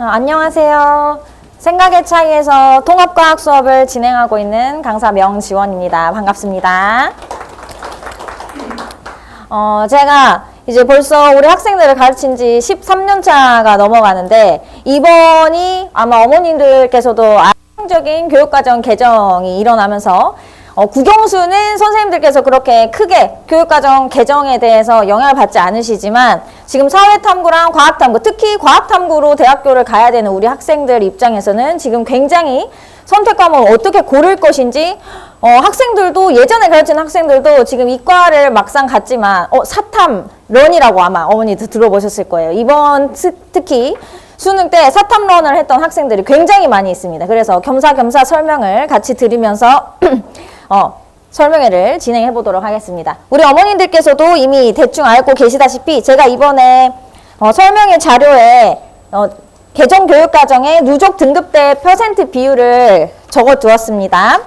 안녕하세요. 생각의 차이에서 통합과학 수업을 진행하고 있는 강사 명지원입니다. 반갑습니다. 제가 이제 벌써 우리 학생들을 가르친 지 13년 차가 넘어가는데 이번이 아마 어머님들께서도 안정적인 교육과정 개정이 일어나면서 국영수는 선생님들께서 그렇게 크게 교육과정 개정에 대해서 영향을 받지 않으시지만 지금 사회탐구랑 과학탐구, 특히 과학탐구로 대학교를 가야 되는 우리 학생들 입장에서는 지금 굉장히 선택 과목을 어떻게 고를 것인지 학생들도 예전에 가르친 학생들도 지금 이과를 막상 갔지만 사탐런이라고 아마 어머니도 들어보셨을 거예요. 이번 특히 수능 때 사탐런을 했던 학생들이 굉장히 많이 있습니다. 그래서 겸사겸사 설명을 같이 들으면서 설명회를 진행해 보도록 하겠습니다. 우리 어머님들께서도 이미 대충 알고 계시다시피 제가 이번에 설명회 자료에 개정교육과정의 누적 등급대 퍼센트 비율을 적어 두었습니다.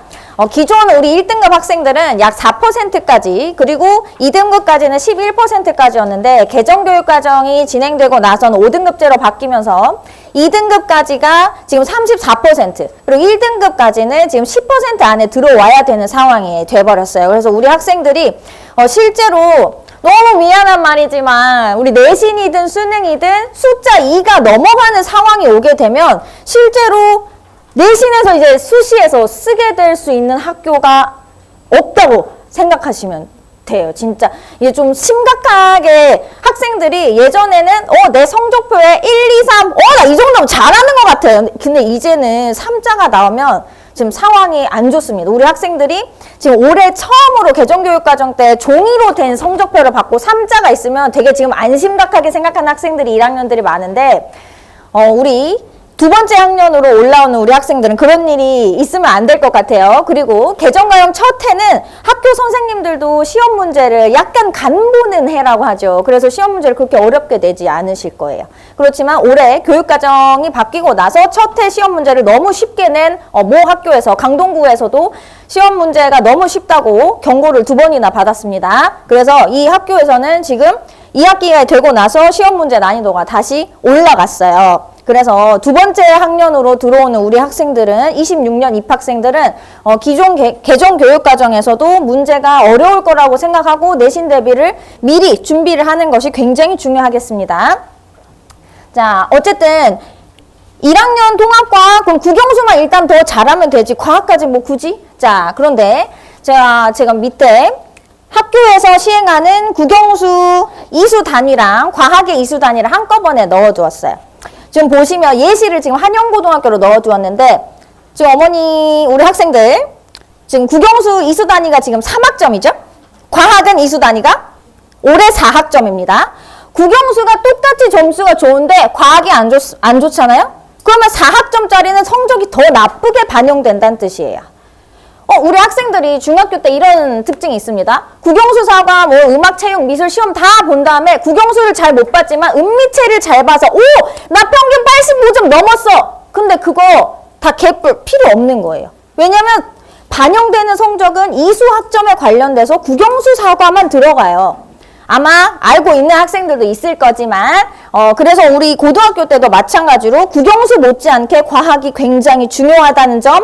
기존 우리 1등급 학생들은 약 4%까지 그리고 2등급까지는 11%까지였는데 개정교육과정이 진행되고 나서는 5등급제로 바뀌면서 2등급까지가 지금 34% 그리고 1등급까지는 지금 10% 안에 들어와야 되는 상황이 돼버렸어요. 그래서 우리 학생들이 실제로 너무 미안한 말이지만 우리 내신이든 수능이든 숫자 2가 넘어가는 상황이 오게 되면 실제로 내신에서 이제 수시에서 쓰게 될 수 있는 학교가 없다고 생각하시면 돼요. 진짜 이게 좀 심각하게 학생들이 예전에는 내 성적표에 1, 2, 3 나 이 정도면 잘하는 것 같아요. 근데 이제는 3자가 나오면 지금 상황이 안 좋습니다. 우리 학생들이 지금 올해 처음으로 개정교육과정 때 종이로 된 성적표를 받고 3자가 있으면 되게 지금 안 심각하게 생각하는 학생들이 1학년들이 많은데 우리 두 번째 학년으로 올라오는 우리 학생들은 그런 일이 있으면 안 될 것 같아요. 그리고 개정과정 첫 해는 학교 선생님들도 시험 문제를 약간 간보는 해라고 하죠. 그래서 시험 문제를 그렇게 어렵게 내지 않으실 거예요. 그렇지만 올해 교육과정이 바뀌고 나서 첫 해 시험 문제를 너무 쉽게 낸 모 학교에서 강동구에서도 시험 문제가 너무 쉽다고 경고를 2번이나 받았습니다. 그래서 이 학교에서는 지금 2학기가 되고 나서 시험 문제 난이도가 다시 올라갔어요. 그래서 두 번째 학년으로 들어오는 우리 학생들은 26년 입학생들은 기존 개정 교육과정에서도 문제가 어려울 거라고 생각하고 내신 대비를 미리 준비를 하는 것이 굉장히 중요하겠습니다. 자, 어쨌든 1학년 통합과학 그럼 국영수만 일단 더 잘하면 되지 과학까지 뭐 굳이? 자, 그런데 제가 밑에 학교에서 시행하는 국영수 이수 단위랑 과학의 이수 단위를 한꺼번에 넣어두었어요. 지금 보시면 예시를 지금 한영고등학교로 넣어두었는데 지금 어머니 우리 학생들 지금 국영수 이수 단위가 지금 3학점이죠. 과학은 이수 단위가 올해 4학점입니다. 국영수가 똑같이 점수가 좋은데 과학이 안 좋잖아요. 그러면 4학점짜리는 성적이 더 나쁘게 반영된다는 뜻이에요. 우리 학생들이 중학교 때 이런 특징이 있습니다. 국영수, 사과, 음악, 체육, 미술 시험 다 본 다음에 국영수를 잘 못 봤지만 음미체를 잘 봐서 나 평균 85점 넘었어. 근데 그거 다 개뿔 필요 없는 거예요. 왜냐면 반영되는 성적은 이수 학점에 관련돼서 국영수, 사과만 들어가요. 아마 알고 있는 학생들도 있을 거지만 그래서 우리 고등학교 때도 마찬가지로 국영수 못지않게 과학이 굉장히 중요하다는 점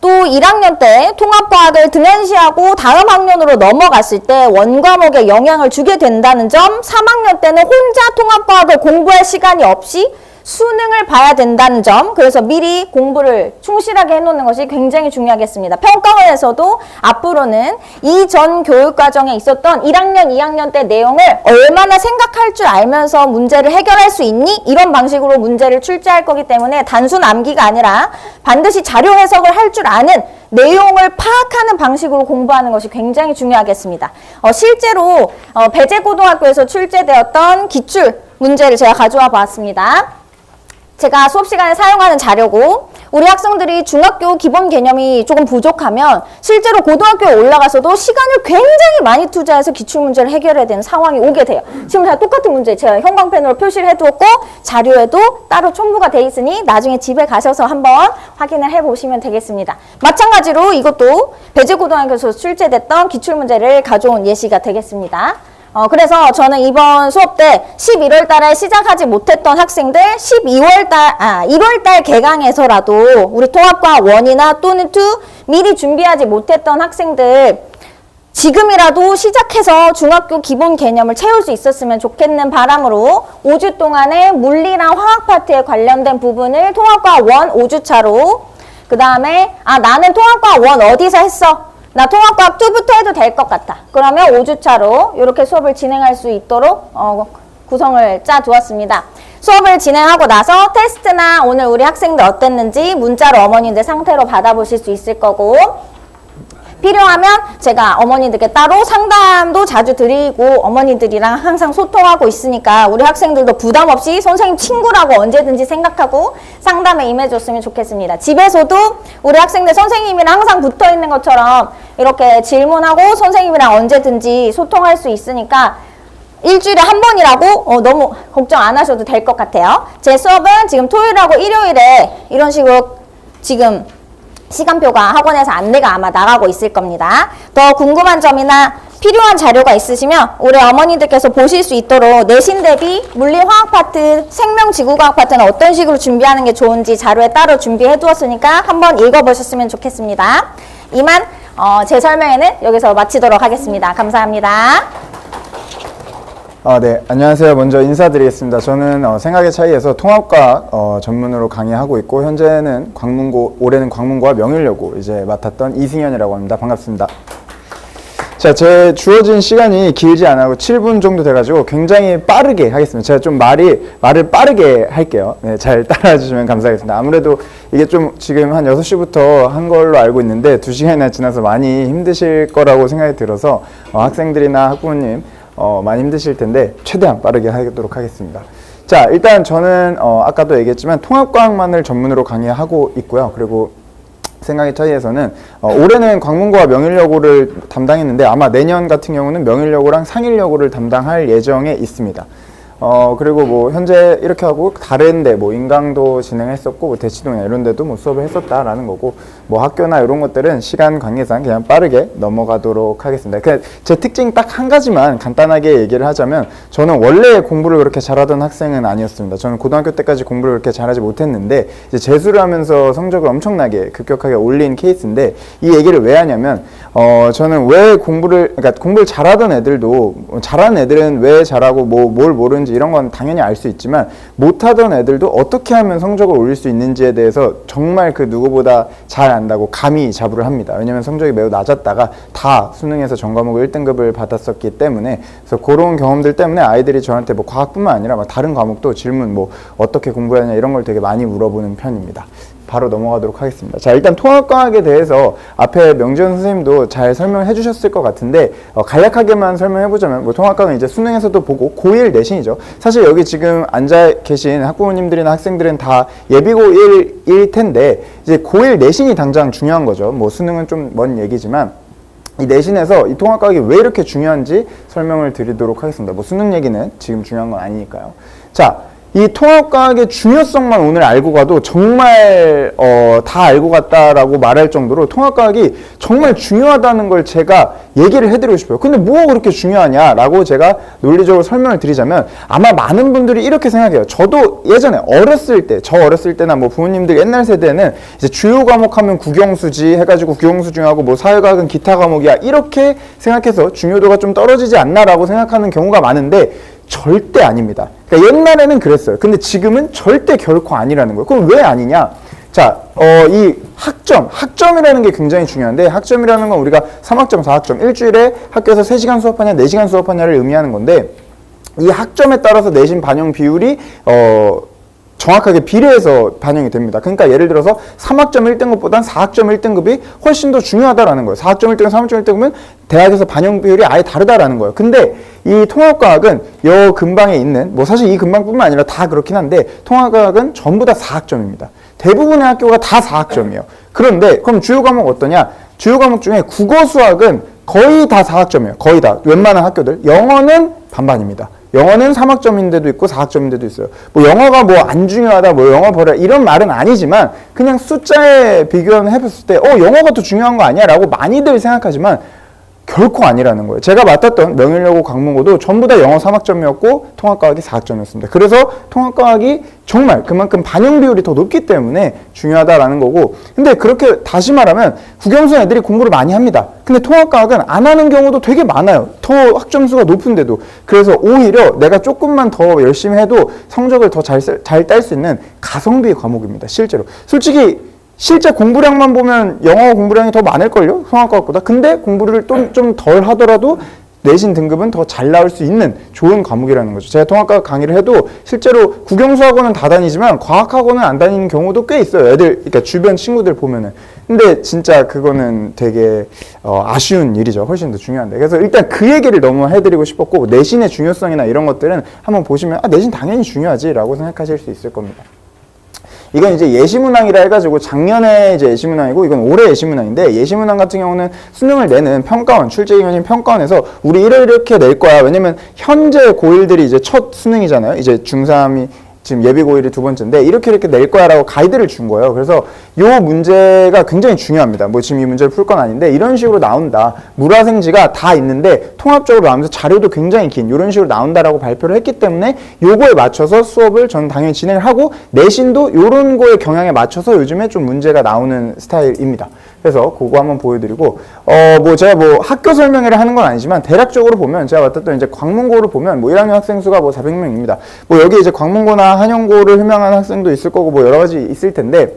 또 1학년 때 통합과학을 등한시하고 다음 학년으로 넘어갔을 때 원과목에 영향을 주게 된다는 점 3학년 때는 혼자 통합과학을 공부할 시간이 없이 수능을 봐야 된다는 점 그래서 미리 공부를 충실하게 해놓는 것이 굉장히 중요하겠습니다. 평가원에서도 앞으로는 이전 교육과정에 있었던 1학년, 2학년 때 내용을 얼마나 생각할 줄 알면서 문제를 해결할 수 있니? 이런 방식으로 문제를 출제할 거기 때문에 단순 암기가 아니라 반드시 자료 해석을 할 줄 아는 내용을 파악하는 방식으로 공부하는 것이 굉장히 중요하겠습니다. 실제로 배재고등학교에서 출제되었던 기출 문제를 제가 가져와 보았습니다. 제가 수업 시간에 사용하는 자료고 우리 학생들이 중학교 기본 개념이 조금 부족하면 실제로 고등학교에 올라가서도 시간을 굉장히 많이 투자해서 기출문제를 해결해야 되는 상황이 오게 돼요. 지금 다 똑같은 문제 제가 형광펜으로 표시를 해두었고 자료에도 따로 첨부가 돼 있으니 나중에 집에 가셔서 한번 확인을 해보시면 되겠습니다. 마찬가지로 이것도 배재고등학교에서 출제됐던 기출문제를 가져온 예시가 되겠습니다. 그래서 저는 이번 수업 때 11월 달에 시작하지 못했던 학생들 1월 달 개강에서라도 우리 통합과학 1이나 또는 2 미리 준비하지 못했던 학생들 지금이라도 시작해서 중학교 기본 개념을 채울 수 있었으면 좋겠는 바람으로 5주 동안의 물리랑 화학 파트에 관련된 부분을 통합과학 1 5주차로 그 다음에 나는 통합과학 1 어디서 했어? 나 통합과학 2부터 해도 될 것 같아. 그러면 5주차로 이렇게 수업을 진행할 수 있도록 구성을 짜두었습니다. 수업을 진행하고 나서 테스트나 오늘 우리 학생들 어땠는지 문자로 어머님들 상태로 받아보실 수 있을 거고 필요하면 제가 어머니들께 따로 상담도 자주 드리고 어머니들이랑 항상 소통하고 있으니까 우리 학생들도 부담 없이 선생님 친구라고 언제든지 생각하고 상담에 임해줬으면 좋겠습니다. 집에서도 우리 학생들 선생님이랑 항상 붙어 있는 것처럼 이렇게 질문하고 선생님이랑 언제든지 소통할 수 있으니까 일주일에 한 번이라고 너무 걱정 안 하셔도 될 것 같아요. 제 수업은 지금 토요일하고 일요일에 이런 식으로 지금 시간표가 학원에서 안내가 아마 나가고 있을 겁니다. 더 궁금한 점이나 필요한 자료가 있으시면 우리 어머니들께서 보실 수 있도록 내신 대비 물리화학 파트, 생명지구과학 파트는 어떤 식으로 준비하는 게 좋은지 자료에 따로 준비해 두었으니까 한번 읽어보셨으면 좋겠습니다. 이만 제 설명회는 여기서 마치도록 하겠습니다. 감사합니다. 네, 안녕하세요. 먼저 인사드리겠습니다. 저는 생각의 차이에서 통합과학 전문으로 강의하고 있고 현재는 올해는 광문고와 명일여고 이제 맡았던 이승현이라고 합니다. 반갑습니다. 자, 제 주어진 시간이 길지 않아고 7분 정도 돼가지고 굉장히 빠르게 하겠습니다. 제가 좀 말을 빠르게 할게요. 네, 잘 따라와 주시면 감사하겠습니다. 아무래도 이게 좀 지금 한 6시부터 한 걸로 알고 있는데 2시간이나 지나서 많이 힘드실 거라고 생각이 들어서 학생들이나 학부모님 많이 힘드실 텐데 최대한 빠르게 하도록 하겠습니다. 자, 일단 저는 아까도 얘기했지만 통합과학만을 전문으로 강의하고 있고요. 그리고 생각의 차이에서는 올해는 광문고와 명일여고를 담당했는데 아마 내년 같은 경우는 명일여고랑 상일여고를 담당할 예정에 있습니다. 그리고 뭐 현재 이렇게 하고 다른데 뭐 인강도 진행했었고 뭐 대치동이나 이런 데도 뭐 수업을 했었다라는 거고 뭐 학교나 이런 것들은 시간 관계상 그냥 빠르게 넘어가도록 하겠습니다. 제 특징 딱 한 가지만 간단하게 얘기를 하자면 저는 원래 공부를 그렇게 잘하던 학생은 아니었습니다. 저는 고등학교 때까지 공부를 그렇게 잘하지 못했는데 이제 재수를 하면서 성적을 엄청나게 급격하게 올린 케이스인데 이 얘기를 왜 하냐면 저는 왜 공부를 잘하던 애들도 잘하는 애들은 왜 잘하고 뭘 모르는지 이런 건 당연히 알 수 있지만 못하던 애들도 어떻게 하면 성적을 올릴 수 있는지에 대해서 정말 그 누구보다 잘 안다고 감히 자부를 합니다. 왜냐면 성적이 매우 낮았다가 다 수능에서 전과목을 1등급을 받았었기 때문에 그래서 그런 경험들 때문에 아이들이 저한테 뭐 과학뿐만 아니라 막 다른 과목도 질문 뭐 어떻게 공부하냐 이런 걸 되게 많이 물어보는 편입니다. 바로 넘어가도록 하겠습니다. 자, 일단 통합과학에 대해서 앞에 명지현 선생님도 잘 설명해 주셨을 것 같은데 간략하게만 설명해 보자면 뭐 통합과학은 이제 수능에서도 보고 고1 내신이죠. 사실 여기 지금 앉아 계신 학부모님들이나 학생들은 다 예비고 1일 텐데 이제 고1 내신이 당장 중요한 거죠. 뭐 수능은 좀 먼 얘기지만 이 내신에서 이 통합과학이 왜 이렇게 중요한지 설명을 드리도록 하겠습니다. 뭐 수능 얘기는 지금 중요한 건 아니니까요. 자, 이 통합과학의 중요성만 오늘 알고 가도 정말 다 알고 갔다라고 말할 정도로 통합과학이 정말 중요하다는 걸 제가 얘기를 해드리고 싶어요. 근데 뭐가 그렇게 중요하냐라고 제가 논리적으로 설명을 드리자면 아마 많은 분들이 이렇게 생각해요. 저도 예전에 저 어렸을 때나 뭐 부모님들 옛날 세대는 이제 주요 과목 하면 국영수지 해가지고 국영수 중요하고 뭐 사회과학은 기타 과목이야 이렇게 생각해서 중요도가 좀 떨어지지 않나라고 생각하는 경우가 많은데 절대 아닙니다. 그러니까 옛날에는 그랬어요. 근데 지금은 절대 결코 아니라는 거예요. 그럼 왜 아니냐? 자, 이 학점이라는 게 굉장히 중요한데 학점이라는 건 우리가 3학점, 4학점, 일주일에 학교에서 3시간 수업하냐, 4시간 수업하냐를 의미하는 건데 이 학점에 따라서 내신 반영 비율이 정확하게 비례해서 반영이 됩니다. 그러니까 예를 들어서 3학점 1등급보단 4학점 1등급이 훨씬 더 중요하다라는 거예요. 4학점 1등급, 3학점 1등급은 대학에서 반영 비율이 아예 다르다라는 거예요. 근데 이 통합과학은 요 근방에 있는 뭐 사실 이 근방뿐만 아니라 다 그렇긴 한데 통합과학은 전부 다 4학점입니다. 대부분의 학교가 다 4학점이에요. 그런데 그럼 주요 과목 어떠냐? 주요 과목 중에 국어, 수학은 거의 다 4학점이에요. 거의 다. 웬만한 학교들. 영어는 반반입니다. 영어는 3학점인데도 있고 4학점인데도 있어요. 뭐 영어가 뭐 안 중요하다, 뭐 영어 버려 이런 말은 아니지만 그냥 숫자에 비교해 봤을 때 영어가 더 중요한 거 아니야? 라고 많이들 생각하지만 결코 아니라는 거예요. 제가 맡았던 명일여고 광문고도 전부 다 영어 3학점이었고 통합과학이 4학점이었습니다. 그래서 통합과학이 정말 그만큼 반영 비율이 더 높기 때문에 중요하다라는 거고, 근데 그렇게 다시 말하면 국영수 애들이 공부를 많이 합니다. 근데 통합과학은 안 하는 경우도 되게 많아요. 더 학점수가 높은데도. 그래서 오히려 내가 조금만 더 열심히 해도 성적을 더 잘 딸 수 있는 가성비 과목입니다. 실제로. 솔직히 실제 공부량만 보면 영어 공부량이 더 많을걸요? 통합과학보다. 근데 공부를 좀 덜 하더라도 내신 등급은 더 잘 나올 수 있는 좋은 과목이라는 거죠. 제가 통합과학 강의를 해도 실제로 국영수학원은 다 다니지만 과학학원은 안 다니는 경우도 꽤 있어요. 애들, 그러니까 주변 친구들 보면은. 근데 진짜 그거는 되게 아쉬운 일이죠. 훨씬 더 중요한데. 그래서 일단 그 얘기를 너무 해드리고 싶었고, 내신의 중요성이나 이런 것들은 한번 보시면 내신 당연히 중요하지 라고 생각하실 수 있을 겁니다. 이건 이제 예시문항이라 해가지고 작년에 이제 예시문항이고 이건 올해 예시문항인데, 예시문항 같은 경우는 수능을 내는 평가원, 출제기관인 평가원에서 우리 이렇게 낼 거야. 왜냐면 현재 고1들이 이제 첫 수능이잖아요. 이제 중3이 지금 예비 고1이 두 번째인데 이렇게 낼 거야 라고 가이드를 준 거예요. 그래서 요 문제가 굉장히 중요합니다. 뭐 지금 이 문제를 풀 건 아닌데 이런 식으로 나온다. 물화생지가 다 있는데 통합적으로 나오면서 자료도 굉장히 긴 이런 식으로 나온다라고 발표를 했기 때문에 요거에 맞춰서 수업을 저는 당연히 진행을 하고, 내신도 요런 거에 경향에 맞춰서 요즘에 좀 문제가 나오는 스타일입니다. 그래서 그거 한번 보여드리고, 뭐 제가 뭐 학교 설명회를 하는 건 아니지만 대략적으로 보면 제가 맡았던 이제 광문고를 보면 뭐 1학년 학생 수가 뭐 400명입니다. 뭐 여기 이제 광문고나 한영고를 휴명한 학생도 있을 거고 뭐 여러 가지 있을 텐데,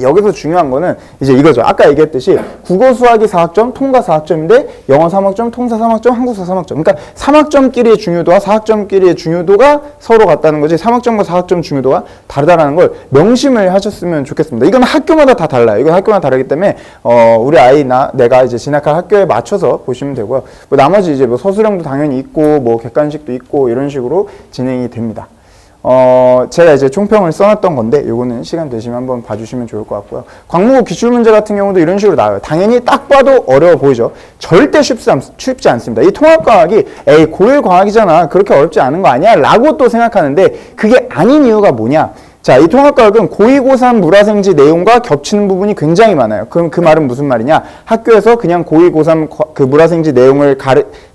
여기서 중요한 거는 이제 이거죠. 아까 얘기했듯이 국어 수학이 4학점, 통과 4학점인데 영어 3학점, 통사 3학점, 한국사 3학점. 그러니까 3학점끼리의 중요도와 4학점끼리의 중요도가 서로 같다는 거지 3학점과 4학점 중요도가 다르다라는 걸 명심을 하셨으면 좋겠습니다. 이건 학교마다 다 달라요. 이건 학교마다 다르기 때문에 우리 아이나 내가 이제 진학할 학교에 맞춰서 보시면 되고요. 뭐 나머지 이제 뭐 서술형도 당연히 있고 뭐 객관식도 있고 이런 식으로 진행이 됩니다. 제가 이제 총평을 써놨던 건데 요거는 시간 되시면 한번 봐주시면 좋을 것 같고요. 광문고 기출문제 같은 경우도 이런 식으로 나와요. 당연히 딱 봐도 어려워 보이죠. 절대 쉽지 않습니다. 이 통합과학이 에이 고1 과학이잖아, 그렇게 어렵지 않은 거 아니야 라고 또 생각하는데, 그게 아닌 이유가 뭐냐. 자, 이 통합과학은 고2, 고3 물화생지 내용과 겹치는 부분이 굉장히 많아요. 그럼 그 말은 무슨 말이냐? 학교에서 그냥 고2, 고3 그 물화생지 내용을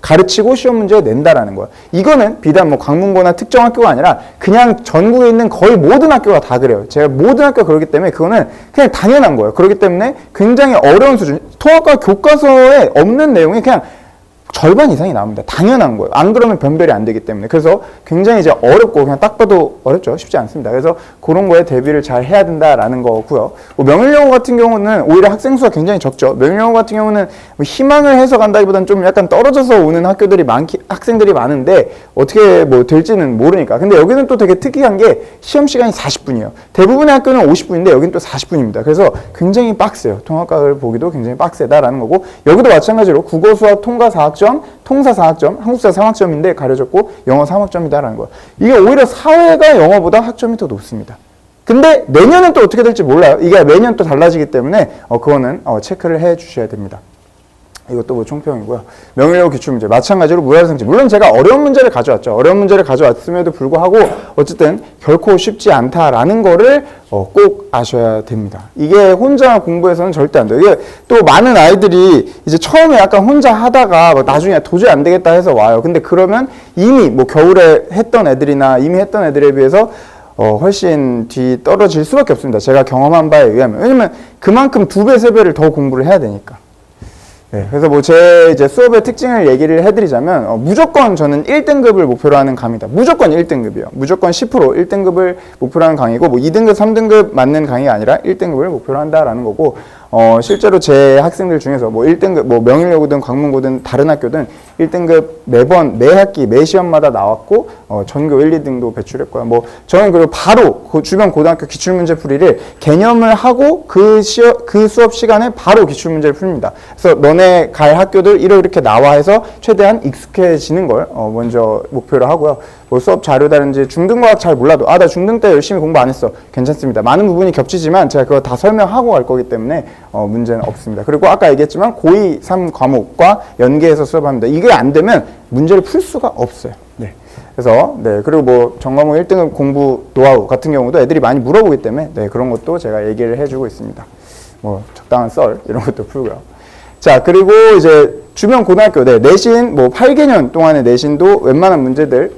가르치고 시험 문제を낸다라는 거예요. 이거는 비단 뭐 광문고나 특정 학교가 아니라 그냥 전국에 있는 거의 모든 학교가 다 그래요. 제가 모든 학교가 그렇기 때문에 그거는 그냥 당연한 거예요. 그렇기 때문에 굉장히 어려운 수준, 통합과학 교과서에 없는 내용이 그냥 절반 이상이 나옵니다. 당연한 거예요. 안 그러면 변별이 안 되기 때문에. 그래서 굉장히 이제 어렵고 그냥 딱 봐도 어렵죠. 쉽지 않습니다. 그래서 그런 거에 대비를 잘 해야 된다라는 거고요. 뭐 명일여고 같은 경우는 오히려 학생 수가 굉장히 적죠. 명일여고 같은 경우는 뭐 희망을 해서 간다기보다는 좀 약간 떨어져서 오는 학생들이 많은데 어떻게 뭐 될지는 모르니까. 근데 여기는 또 되게 특이한 게 시험 시간이 40분이에요. 대부분의 학교는 50분인데 여기는 또 40분입니다. 그래서 굉장히 빡세요. 통합과학을 보기도 굉장히 빡세다라는 거고, 여기도 마찬가지로 국어, 수학, 통과 4학점, 통사 4학점, 한국사 3학점인데 가려졌고 영어 3학점이다라는 거예요. 이게 오히려 사회가 영어보다 학점이 더 높습니다. 근데 내년은 또 어떻게 될지 몰라요. 이게 매년 또 달라지기 때문에 그거는 체크를 해 주셔야 됩니다. 이것도 뭐 총평이고요. 명일여고 기출문제 마찬가지로 물화생지, 물론 제가 어려운 문제를 가져왔죠. 어려운 문제를 가져왔음에도 불구하고 어쨌든 결코 쉽지 않다라는 거를 꼭 아셔야 됩니다. 이게 혼자 공부해서는 절대 안 돼요. 이게 또 많은 아이들이 이제 처음에 약간 혼자 하다가 나중에 도저히 안 되겠다 해서 와요. 근데 그러면 이미 뭐 겨울에 했던 애들이나 이미 했던 애들에 비해서 훨씬 뒤 떨어질 수밖에 없습니다. 제가 경험한 바에 의하면. 왜냐면 그만큼 2배, 3배를 더 공부를 해야 되니까. 네, 그래서 뭐 제 이제 수업의 특징을 얘기를 해드리자면 무조건 저는 1등급을 목표로 하는 강의다. 무조건 1등급이요. 무조건 10% 1등급을 목표로 하는 강의고, 뭐 2등급, 3등급 맞는 강의가 아니라 1등급을 목표로 한다라는 거고, 실제로 제 학생들 중에서 뭐 1등급, 뭐 명일여고든 광문고든 다른 학교든 1등급 매번 매 학기 매 시험마다 나왔고 전교 1, 2등도 배출했고요. 뭐 저는 그리고 바로 주변 고등학교 기출문제 풀이를 개념을 하고 그 수업 시간에 바로 기출문제를 풉니다. 그래서 너네 갈 학교들 이렇게 나와 해서 최대한 익숙해지는 걸 먼저 목표로 하고요. 뭐 수업 자료다든지 중등과학 잘 몰라도 나 중등 때 열심히 공부 안 했어, 괜찮습니다. 많은 부분이 겹치지만 제가 그거 다 설명하고 갈 거기 때문에 문제는 없습니다. 그리고 아까 얘기했지만 고2, 3과목과 연계해서 수업합니다. 이게 안 되면 문제를 풀 수가 없어요. 네. 그래서 그리고 뭐 전과목 1등급 공부 노하우 같은 경우도 애들이 많이 물어보기 때문에 그런 것도 제가 얘기를 해주고 있습니다. 뭐 적당한 썰 이런 것도 풀고요. 자, 그리고 이제 주변 고등학교, 내신, 8개년 동안의 내신도 웬만한 문제들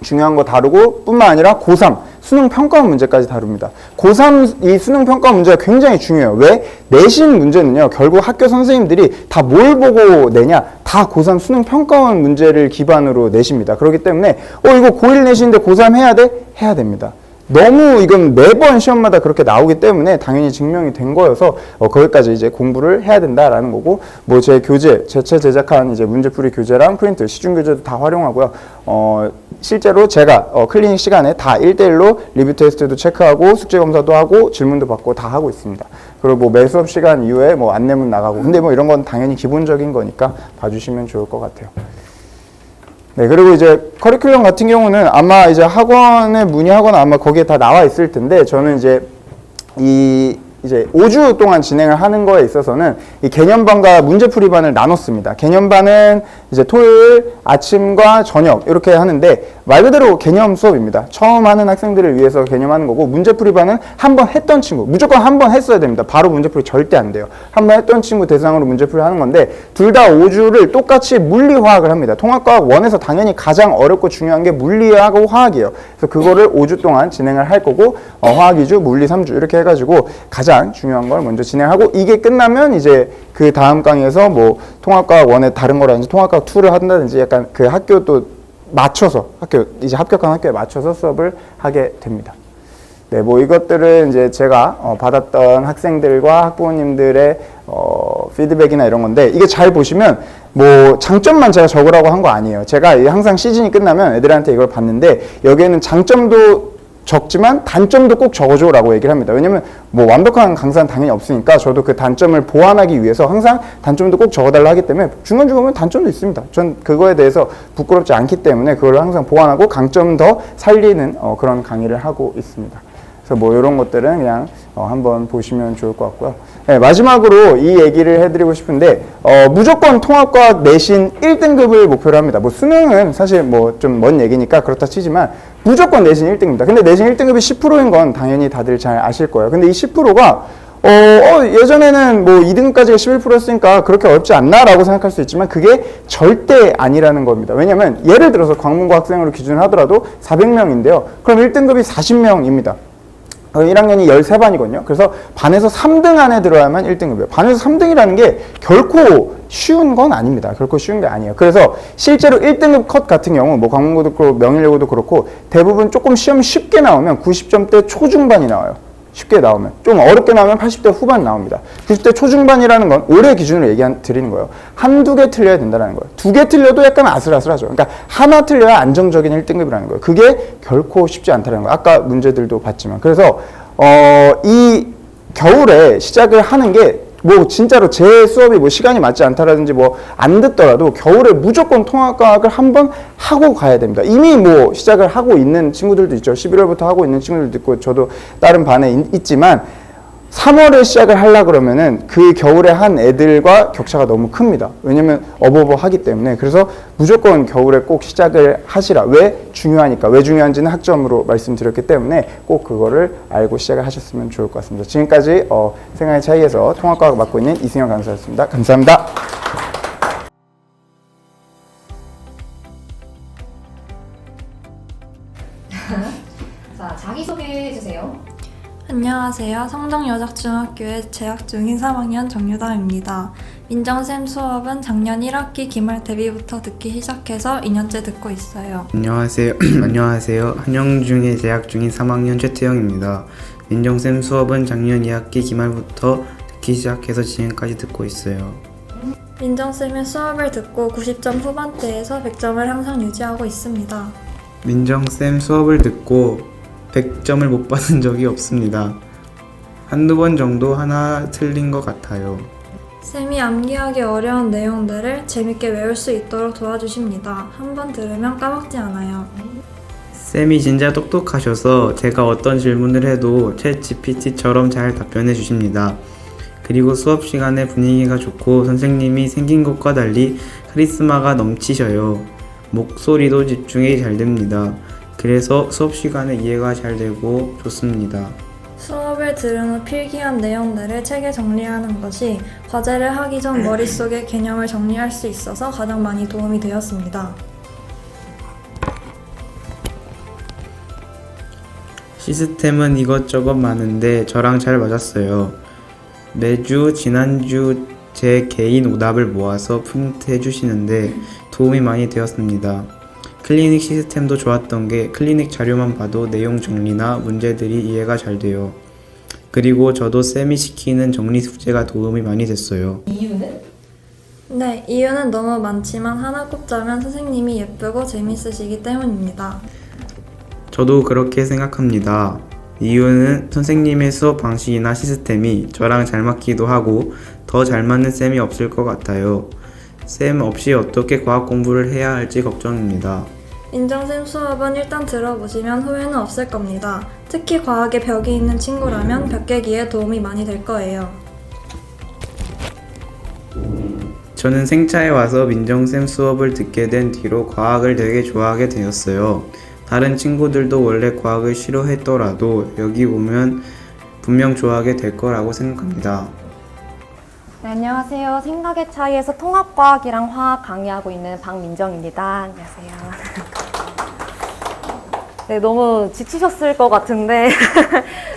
중요한 거 다루고 뿐만 아니라 고3, 수능 평가원 문제까지 다룹니다. 고3 이 수능 평가원 문제가 굉장히 중요해요. 왜? 내신 문제는요, 결국 학교 선생님들이 다 뭘 보고 내냐? 다 고3 수능 평가원 문제를 기반으로 내십니다. 그렇기 때문에, 이거 고1 내신인데 고3 해야 돼? 해야 됩니다. 너무 이건 매번 시험마다 그렇게 나오기 때문에 당연히 증명이 된 거여서 거기까지 이제 공부를 해야 된다라는 거고, 제 교재, 제체 제작한 이제 문제풀이 교재랑 프린트, 시중 교재도 다 활용하고요. 실제로 제가 클리닉 시간에 다 1대1로 리뷰 테스트도 체크하고 숙제 검사도 하고 질문도 받고 다 하고 있습니다. 그리고 매 수업 시간 이후에 안내문 나가고, 근데 이런 건 당연히 기본적인 거니까 봐주시면 좋을 것 같아요. 네, 그리고 이제 커리큘럼 같은 경우는 아마 이제 학원에 문의하거나 아마 거기에 다 나와 있을 텐데, 저는 이제 이제 5주 동안 진행을 하는 거에 있어서는 이 개념반과 문제풀이반을 나눴습니다. 개념반은 이제 토요일 아침과 저녁 이렇게 하는데 말 그대로 개념 수업입니다. 처음 하는 학생들을 위해서 개념하는 거고, 문제풀이반은 한 번 했던 친구, 무조건 한 번 했어야 됩니다. 바로 문제풀이 절대 안 돼요. 한 번 했던 친구 대상으로 문제풀이 하는 건데, 둘 다 5주를 똑같이 물리화학을 합니다. 통합과학 1에서 당연히 가장 어렵고 중요한 게 물리하고 화학이에요. 그래서 그거를 5주 동안 진행을 할 거고, 화학 2주, 물리 3주 이렇게 해가지고 가장 중요한 걸 먼저 진행하고, 이게 끝나면 이제 그 다음 강의에서 통합과학 1의 다른 거라든지 통합과학 2를 한다든지 약간 그 학교 또 맞춰서 이제 합격한 학교에 맞춰서 수업을 하게 됩니다. 네, 이것들은 이제 제가 받았던 학생들과 학부모님들의 피드백이나 이런 건데, 이게 잘 보시면 장점만 제가 적으라고 한 거 아니에요. 제가 항상 시즌이 끝나면 애들한테 이걸 봤는데, 여기에는 장점도 적지만 단점도 꼭 적어줘라고 얘기를 합니다. 왜냐면 완벽한 강사는 당연히 없으니까 저도 그 단점을 보완하기 위해서 항상 단점도 꼭 적어달라 하기 때문에 중간중간 단점도 있습니다. 전 그거에 대해서 부끄럽지 않기 때문에 그걸 항상 보완하고 강점 더 살리는 그런 강의를 하고 있습니다. 그래서 이런 것들은 그냥 한번 보시면 좋을 것 같고요. 네, 마지막으로 이 얘기를 해드리고 싶은데, 무조건 통합과학 내신 1등급을 목표로 합니다. 수능은 사실 좀 먼 얘기니까 그렇다 치지만 무조건 내신 1등입니다. 근데 내신 1등급이 10%인 건 당연히 다들 잘 아실 거예요. 근데 이 10%가 예전에는 2등급까지가 11%였으니까 그렇게 어렵지 않나 라고 생각할 수 있지만 그게 절대 아니라는 겁니다. 왜냐면 예를 들어서 광문고 학생으로 기준을 하더라도 400명인데요. 그럼 1등급이 40명입니다. 1학년이 13반이거든요. 그래서 반에서 3등 안에 들어야만 1등급이에요. 반에서 3등이라는 게 결코 쉬운 건 아닙니다. 결코 쉬운 게 아니에요. 그래서 실제로 1등급 컷 같은 경우, 광문고도 그렇고 명일여고도 그렇고 대부분 조금 시험 쉽게 나오면 90점대 초중반이 나와요. 쉽게 나오면. 좀 어렵게 나오면 80대 후반 나옵니다. 90대 초중반이라는 건 올해 기준으로 드리는 거예요. 한두 개 틀려야 된다는 거예요. 2개 틀려도 약간 아슬아슬하죠. 그러니까 하나 틀려야 안정적인 1등급이라는 거예요. 그게 결코 쉽지 않다는 거예요. 아까 문제들도 봤지만. 그래서 이 겨울에 시작을 하는 게 진짜로 제 수업이 시간이 맞지 않다라든지 안 듣더라도 겨울에 무조건 통합과학을 한번 하고 가야 됩니다. 이미 시작을 하고 있는 친구들도 있죠. 11월부터 하고 있는 친구들도 있고, 저도 다른 반에 있지만 3월에 시작을 하려고 그러면은 그 겨울에 한 애들과 격차가 너무 큽니다. 왜냐면 어버버 하기 때문에. 그래서 무조건 겨울에 꼭 시작을 하시라. 왜 중요하니까. 왜 중요한지는 학점으로 말씀드렸기 때문에 꼭 그거를 알고 시작을 하셨으면 좋을 것 같습니다. 지금까지 생각의 차이에서 통합과학 맡고 있는 이승현 강사였습니다. 감사합니다. 자, 자기소개해 주세요. 안녕하세요. 성동여작중학교에 재학 중인 3학년 정유다입니다. 민정쌤 수업은 작년 1학기 기말 대비부터 듣기 시작해서 2년째 듣고 있어요. 안녕하세요. 안녕하세요. 한영중에 재학 중인 3학년 최태영입니다. 민정쌤 수업은 작년 2학기 기말부터 듣기 시작해서 지금까지 듣고 있어요. 민정쌤의 수업을 듣고 90점 후반대에서 100점을 항상 유지하고 있습니다. 민정쌤 수업을 듣고 100점을 못 받은 적이 없습니다. 한두 번 정도 하나 틀린 것 같아요. 쌤이 암기하기 어려운 내용들을 재밌게 외울 수 있도록 도와주십니다. 한 번 들으면 까먹지 않아요. 쌤이 진짜 똑똑하셔서 제가 어떤 질문을 해도 챗 GPT처럼 잘 답변해 주십니다. 그리고 수업 시간에 분위기가 좋고 선생님이 생긴 것과 달리 카리스마가 넘치셔요. 목소리도 집중이 잘 됩니다. 그래서 수업 시간에 이해가 잘 되고 좋습니다. 수업을 들은 후 필기한 내용들을 책에 정리하는 것이 과제를 하기 전 머릿속에 개념을 정리할 수 있어서 가장 많이 도움이 되었습니다. 시스템은 이것저것 많은데 저랑 잘 맞았어요. 매주 지난주 제 개인 오답을 모아서 프린트해 주시는데 도움이 많이 되었습니다. 클리닉 시스템도 좋았던 게 클리닉 자료만 봐도 내용 정리나 문제들이 이해가 잘 돼요. 그리고 저도 쌤이 시키는 정리 숙제가 도움이 많이 됐어요. 이유는? 네, 이유는 너무 많지만 하나 꼽자면 선생님이 예쁘고 재밌으시기 때문입니다. 저도 그렇게 생각합니다. 이유는 선생님의 수업 방식이나 시스템이 저랑 잘 맞기도 하고 더 잘 맞는 쌤이 없을 것 같아요. 쌤 없이 어떻게 과학 공부를 해야 할지 걱정입니다. 민정쌤 수업은 일단 들어보시면 후회는 없을 겁니다. 특히 과학에 벽이 있는 친구라면 벽 깨기에 도움이 많이 될 거예요. 저는 생차에 와서 민정쌤 수업을 듣게 된 뒤로 과학을 되게 좋아하게 되었어요. 다른 친구들도 원래 과학을 싫어했더라도 여기 오면 분명 좋아하게 될 거라고 생각합니다. 네, 안녕하세요. 생각의 차이에서 통합과학이랑 화학 강의하고 있는 박민정입니다. 안녕하세요. 네, 너무 지치셨을 것 같은데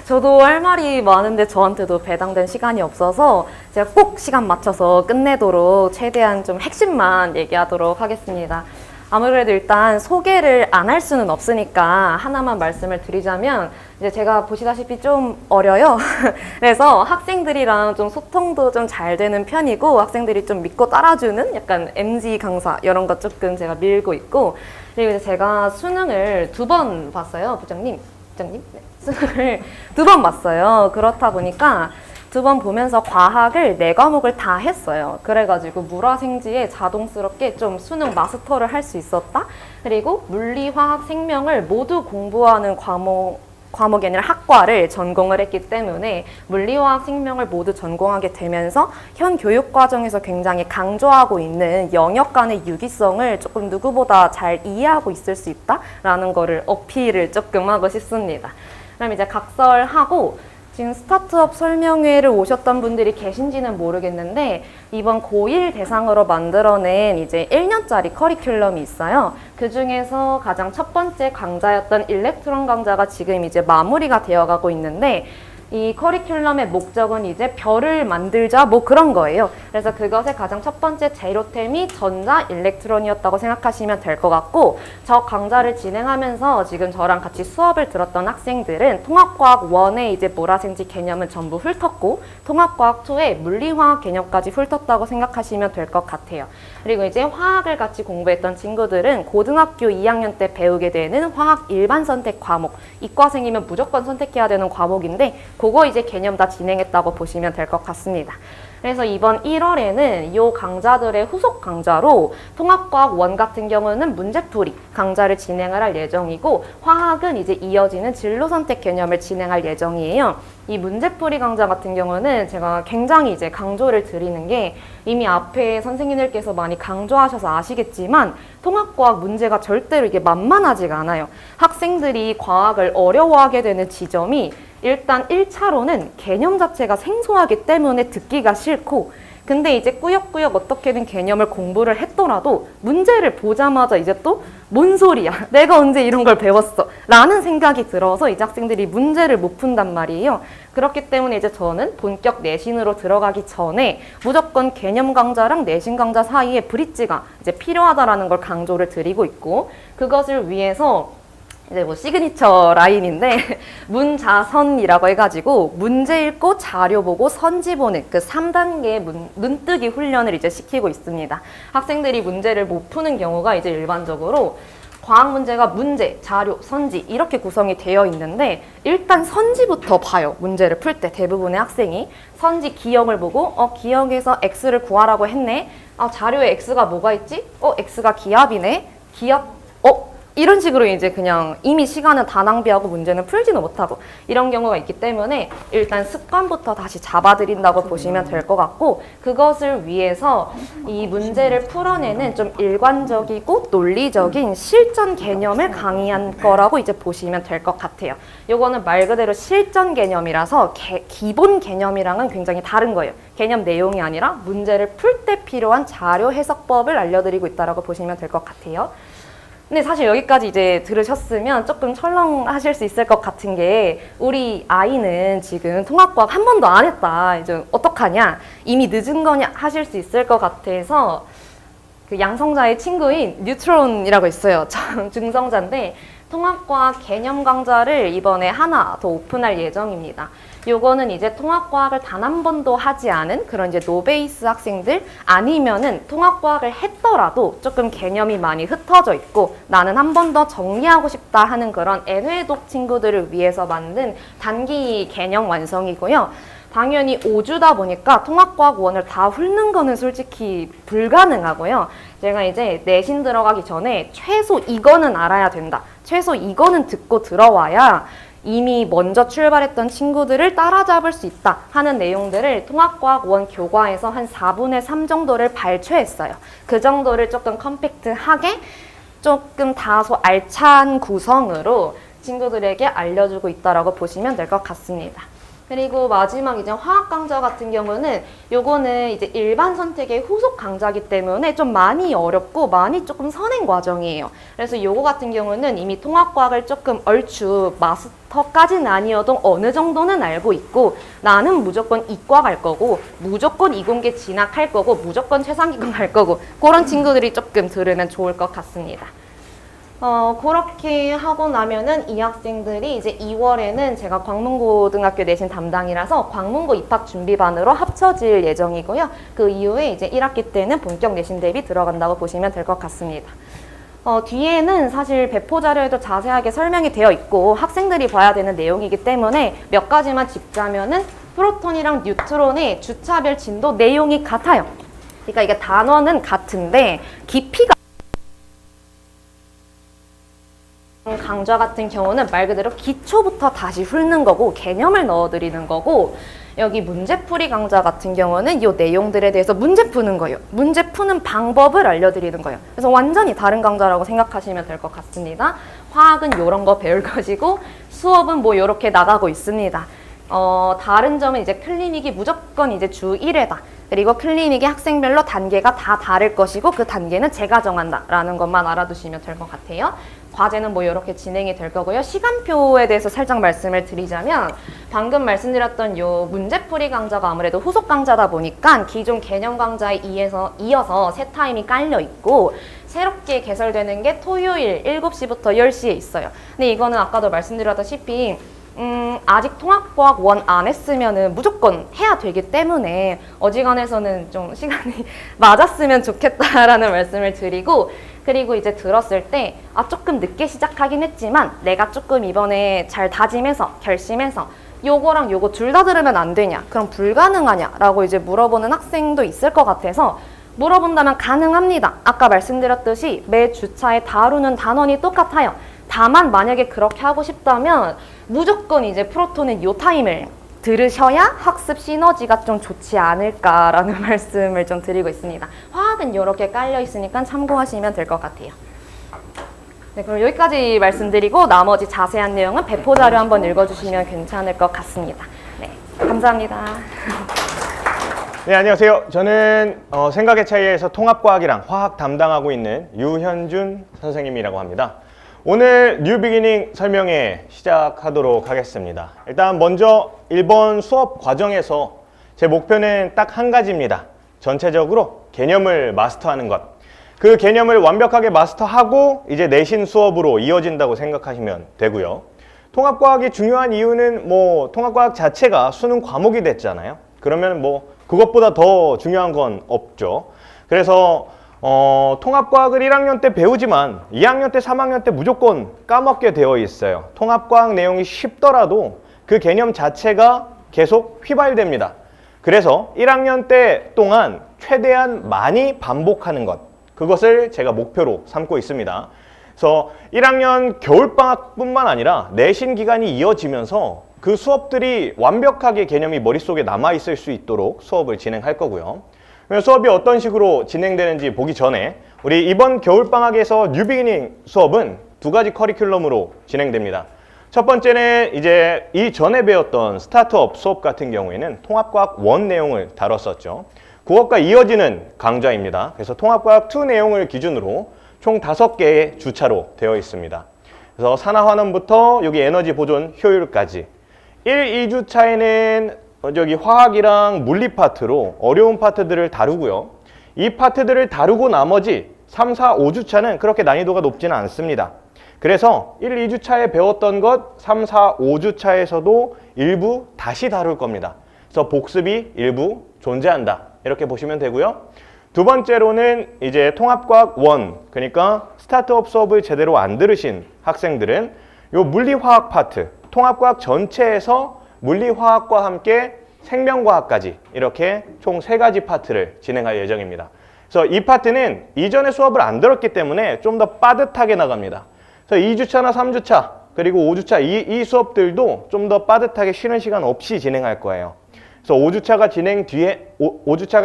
저도 할 말이 많은데 저한테도 배당된 시간이 없어서 제가 꼭 시간 맞춰서 끝내도록 최대한 좀 핵심만 얘기하도록 하겠습니다. 아무래도 일단 소개를 안 할 수는 없으니까 하나만 말씀을 드리자면 이제 제가 보시다시피 좀 어려요. 그래서 학생들이랑 좀 소통도 좀 잘 되는 편이고 학생들이 좀 믿고 따라주는 약간 MZ 강사 이런 거 조금 제가 밀고 있고 그리고 이제 제가 수능을 2번 봤어요. 부장님? 네. 수능을 2번 봤어요. 그렇다 보니까 2번 보면서 과학을 4과목을 다 했어요. 그래가지고 물화생지에 자동스럽게 좀 수능 마스터를 할 수 있었다. 그리고 물리, 화학, 생명을 모두 공부하는 과목이 아니라 학과를 전공을 했기 때문에 물리화학 생명을 모두 전공하게 되면서 현 교육과정에서 굉장히 강조하고 있는 영역 간의 유기성을 조금 누구보다 잘 이해하고 있을 수 있다라는 거를 어필을 조금 하고 싶습니다. 그럼 이제 각설하고 지금 스타트업 설명회를 오셨던 분들이 계신지는 모르겠는데 이번 고1 대상으로 만들어낸 이제 1년짜리 커리큘럼이 있어요. 그 중에서 가장 첫 번째 강좌였던 일렉트론 강좌가 지금 이제 마무리가 되어가고 있는데 이 커리큘럼의 목적은 이제 별을 만들자 뭐 그런 거예요. 그래서 그것의 가장 첫 번째 재료템이 전자 일렉트론이었다고 생각하시면 될 것 같고 저 강좌를 진행하면서 지금 저랑 같이 수업을 들었던 학생들은 통합과학 1의 이제 물화생지 개념은 전부 훑었고 통합과학 2의 물리화학 개념까지 훑었다고 생각하시면 될 것 같아요. 그리고 이제 화학을 같이 공부했던 친구들은 고등학교 2학년 때 배우게 되는 화학 일반 선택 과목 이과생이면 무조건 선택해야 되는 과목인데 그거 이제 개념 다 진행했다고 보시면 될 것 같습니다. 그래서 이번 1월에는 이 강좌들의 후속 강좌로 통합과학 1 같은 경우는 문제풀이 강좌를 진행을 할 예정이고 화학은 이제 이어지는 진로 선택 개념을 진행할 예정이에요. 이 문제풀이 강좌 같은 경우는 제가 굉장히 이제 강조를 드리는 게 이미 앞에 선생님들께서 많이 강조하셔서 아시겠지만 통합과학 문제가 절대로 이게 만만하지가 않아요. 학생들이 과학을 어려워하게 되는 지점이 일단 1차로는 개념 자체가 생소하기 때문에 듣기가 싫고 근데 이제 꾸역꾸역 어떻게든 개념을 공부를 했더라도 문제를 보자마자 이제 또 뭔 소리야 내가 언제 이런 걸 배웠어 라는 생각이 들어서 이제 학생들이 문제를 못 푼단 말이에요. 그렇기 때문에 이제 저는 본격 내신으로 들어가기 전에 무조건 개념 강좌랑 내신 강좌 사이에 브릿지가 이제 필요하다라는 걸 강조를 드리고 있고 그것을 위해서 이제 뭐 시그니처 라인인데 문자선이라고 해가지고 문제 읽고 자료 보고 선지 보는 그 3단계 눈뜨기 훈련을 이제 시키고 있습니다. 학생들이 문제를 못 푸는 경우가 이제 일반적으로 과학 문제가 문제, 자료, 선지 이렇게 구성이 되어 있는데 일단 선지부터 봐요. 문제를 풀 때 대부분의 학생이 선지 기억을 보고 기억에서 x를 구하라고 했네. 자료에 x가 뭐가 있지? x가 기압이네. 기압 이런 식으로 이제 그냥 이미 시간은 다 낭비하고 문제는 풀지는 못하고 이런 경우가 있기 때문에 일단 습관부터 다시 잡아드린다고 보시면 될 것 같고, 그것을 위해서 이 문제를 풀어내는 좀 일관적이고 논리적인 실전 개념을 강의한 거라고 이제 보시면 될 것 같아요. 요거는 말 그대로 실전 개념이라서 기본 개념이랑은 굉장히 다른 거예요. 개념 내용이 아니라 문제를 풀 때 필요한 자료 해석법을 알려드리고 있다고 보시면 될 것 같아요. 근데 사실 여기까지 이제 들으셨으면 조금 철렁하실 수 있을 것 같은 게, 우리 아이는 지금 통합과학 한 번도 안 했다, 이제 어떡하냐, 이미 늦은 거냐 하실 수 있을 것 같아서, 그 양성자의 친구인 뉴트론이라고 있어요. 중성자인데 통합과학 개념 강좌를 이번에 하나 더 오픈할 예정입니다. 요거는 이제 통합과학을 단 한 번도 하지 않은 그런 이제 노베이스 학생들, 아니면은 통합과학을 했더라도 조금 개념이 많이 흩어져 있고 나는 한 번 더 정리하고 싶다 하는 그런 애회독 친구들을 위해서 만든 단기 개념 완성이고요. 당연히 5주다 보니까 통합과학 1을 다 훑는 거는 솔직히 불가능하고요. 제가 이제 내신 들어가기 전에 최소 이거는 알아야 된다, 최소 이거는 듣고 들어와야 이미 먼저 출발했던 친구들을 따라잡을 수 있다 하는 내용들을 통합과학 1 교과에서 한 4분의 3 정도를 발췌했어요. 그 정도를 조금 컴팩트하게 조금 다소 알찬 구성으로 친구들에게 알려주고 있다라고 보시면 될 것 같습니다. 그리고 마지막 이제 화학 강좌 같은 경우는 요거는 이제 일반 선택의 후속 강좌이기 때문에 좀 많이 어렵고 많이 조금 선행 과정이에요. 그래서 요거 같은 경우는 이미 통합과학을 조금 얼추 마스터까지는 아니어도 어느 정도는 알고 있고, 나는 무조건 이과 갈 거고 무조건 이공계 진학할 거고 무조건 최상위권 갈 거고, 그런 친구들이 조금 들으면 좋을 것 같습니다. 그렇게 하고 나면은 이 학생들이 이제 2월에는 제가 광문고등학교 내신 담당이라서 광문고 입학 준비반으로 합쳐질 예정이고요. 그 이후에 이제 1학기 때는 본격 내신 대비 들어간다고 보시면 될 것 같습니다. 뒤에는 사실 배포 자료에도 자세하게 설명이 되어 있고 학생들이 봐야 되는 내용이기 때문에 몇 가지만 짚자면은 프로톤이랑 뉴트론의 주차별 진도 내용이 같아요. 그러니까 이게 단원은 같은데 깊이가, 강좌 같은 경우는 말 그대로 기초부터 다시 훑는 거고 개념을 넣어드리는 거고, 여기 문제풀이 강좌 같은 경우는 이 내용들에 대해서 문제 푸는 거예요. 문제 푸는 방법을 알려드리는 거예요. 그래서 완전히 다른 강좌라고 생각하시면 될 것 같습니다. 화학은 이런 거 배울 것이고 수업은 뭐 이렇게 나가고 있습니다. 다른 점은 이제 클리닉이 무조건 이제 주 1회다. 그리고 클리닉의 학생별로 단계가 다 다를 것이고 그 단계는 제가 정한다 라는 것만 알아두시면 될 것 같아요. 과제는 뭐 이렇게 진행이 될 거고요. 시간표에 대해서 살짝 말씀을 드리자면, 방금 말씀드렸던 요 문제풀이 강좌가 아무래도 후속 강좌다 보니까 기존 개념 강좌에 이어서 새 타임이 깔려 있고, 새롭게 개설되는 게 토요일 7시부터 10시에 있어요. 근데 이거는 아까도 말씀드렸다시피 아직 통합과학 1 안 했으면은 무조건 해야 되기 때문에 어지간해서는 좀 시간이 맞았으면 좋겠다라는 말씀을 드리고, 그리고 이제 들었을 때 조금 늦게 시작하긴 했지만 내가 조금 이번에 잘 다짐해서 결심해서 요거랑 요거 둘 다 들으면 안 되냐, 그럼 불가능하냐 라고 이제 물어보는 학생도 있을 것 같아서 물어본다면 가능합니다. 아까 말씀드렸듯이 매 주차에 다루는 단원이 똑같아요. 다만 만약에 그렇게 하고 싶다면 무조건 이제 프로톤은 요 타임을 들으셔야 학습 시너지가 좀 좋지 않을까라는 말씀을 좀 드리고 있습니다. 화학은 이렇게 깔려 있으니까 참고하시면 될 것 같아요. 네, 그럼 여기까지 말씀드리고 나머지 자세한 내용은 배포 자료 한번 읽어주시면 괜찮을 것 같습니다. 네, 감사합니다. 네, 안녕하세요. 저는 생각의 차이에서 통합과학이랑 화학 담당하고 있는 유현준 선생님이라고 합니다. 오늘 뉴 비기닝 설명회 시작하도록 하겠습니다. 일단 먼저 1번 수업 과정에서 제 목표는 딱 한 가지입니다. 전체적으로 개념을 마스터하는 것. 그 개념을 완벽하게 마스터하고 이제 내신 수업으로 이어진다고 생각하시면 되고요. 통합과학이 중요한 이유는 뭐 통합과학 자체가 수능 과목이 됐잖아요. 그러면 뭐 그것보다 더 중요한 건 없죠. 그래서 통합과학을 1학년 때 배우지만 2학년 때, 3학년 때 무조건 까먹게 되어 있어요. 통합과학 내용이 쉽더라도 그 개념 자체가 계속 휘발됩니다. 그래서 1학년 때 동안 최대한 많이 반복하는 것, 그것을 제가 목표로 삼고 있습니다. 그래서 1학년 겨울방학뿐만 아니라 내신 기간이 이어지면서 그 수업들이 완벽하게 개념이 머릿속에 남아있을 수 있도록 수업을 진행할 거고요. 그러면 수업이 어떤 식으로 진행되는지 보기 전에 우리 이번 겨울방학에서 뉴비기닝 수업은 두 가지 커리큘럼으로 진행됩니다. 첫 번째는 이제 이전에 배웠던 스타트업 수업 같은 경우에는 통합과학 1 내용을 다뤘었죠. 그것과 이어지는 강좌입니다. 그래서 통합과학 2 내용을 기준으로 총 5개의 주차로 되어 있습니다. 그래서 산화환원부터 여기 에너지 보존 효율까지 1, 2주차에는 저기 화학이랑 물리 파트로 어려운 파트들을 다루고요. 이 파트들을 다루고 나머지 3, 4, 5주차는 그렇게 난이도가 높지는 않습니다. 그래서 1, 2주차에 배웠던 것 3, 4, 5주차에서도 일부 다시 다룰 겁니다. 그래서 복습이 일부 존재한다. 이렇게 보시면 되고요. 두 번째로는 이제 통합과학 1, 그러니까 스타트업 수업을 제대로 안 들으신 학생들은 요 물리화학 파트, 통합과학 전체에서 물리화학과 함께 생명과학까지 이렇게 총 3가지 파트를 진행할 예정입니다. 그래서 이 파트는 이전에 수업을 안 들었기 때문에 좀 더 빠듯하게 나갑니다. 그래서 2주차나 3주차 그리고 5주차 이 수업들도 좀 더 빠듯하게 쉬는 시간 없이 진행할 거예요. 그래서 5주차가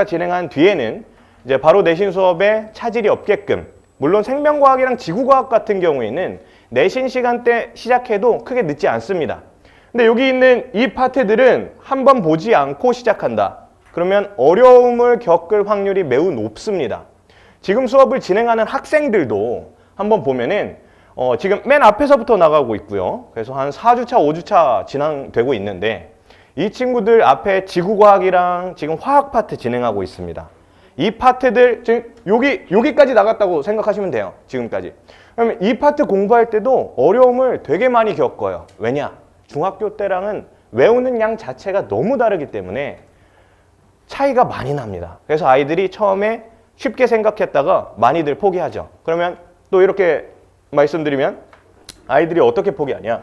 진행한 뒤에는 이제 바로 내신 수업에 차질이 없게끔, 물론 생명과학이랑 지구과학 같은 경우에는 내신 시간대 시작해도 크게 늦지 않습니다. 근데 여기 있는 이 파트들은 한번 보지 않고 시작한다. 그러면 어려움을 겪을 확률이 매우 높습니다. 지금 수업을 진행하는 학생들도 한번 보면은 지금 맨 앞에서부터 나가고 있고요. 그래서 한 4주차, 5주차 진행되고 있는데 이 친구들 앞에 지구과학이랑 지금 화학 파트 진행하고 있습니다. 이 파트들 지금 여기까지 나갔다고 생각하시면 돼요. 지금까지. 그러면 이 파트 공부할 때도 어려움을 되게 많이 겪어요. 왜냐? 중학교 때랑은 외우는 양 자체가 너무 다르기 때문에 차이가 많이 납니다. 그래서 아이들이 처음에 쉽게 생각했다가 많이들 포기하죠. 그러면 또 이렇게 말씀드리면 아이들이 어떻게 포기하냐?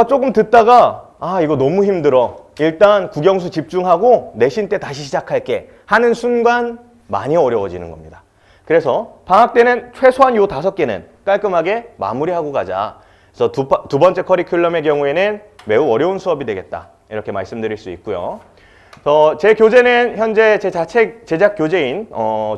조금 듣다가 이거 너무 힘들어. 일단 국영수 집중하고 내신 때 다시 시작할게 하는 순간 많이 어려워지는 겁니다. 그래서 방학 때는 최소한 요 5개는 깔끔하게 마무리하고 가자. 그래서 두 번째 커리큘럼의 경우에는 매우 어려운 수업이 되겠다. 이렇게 말씀드릴 수 있고요. 제 교재는 현재 제 자체 제작 교재인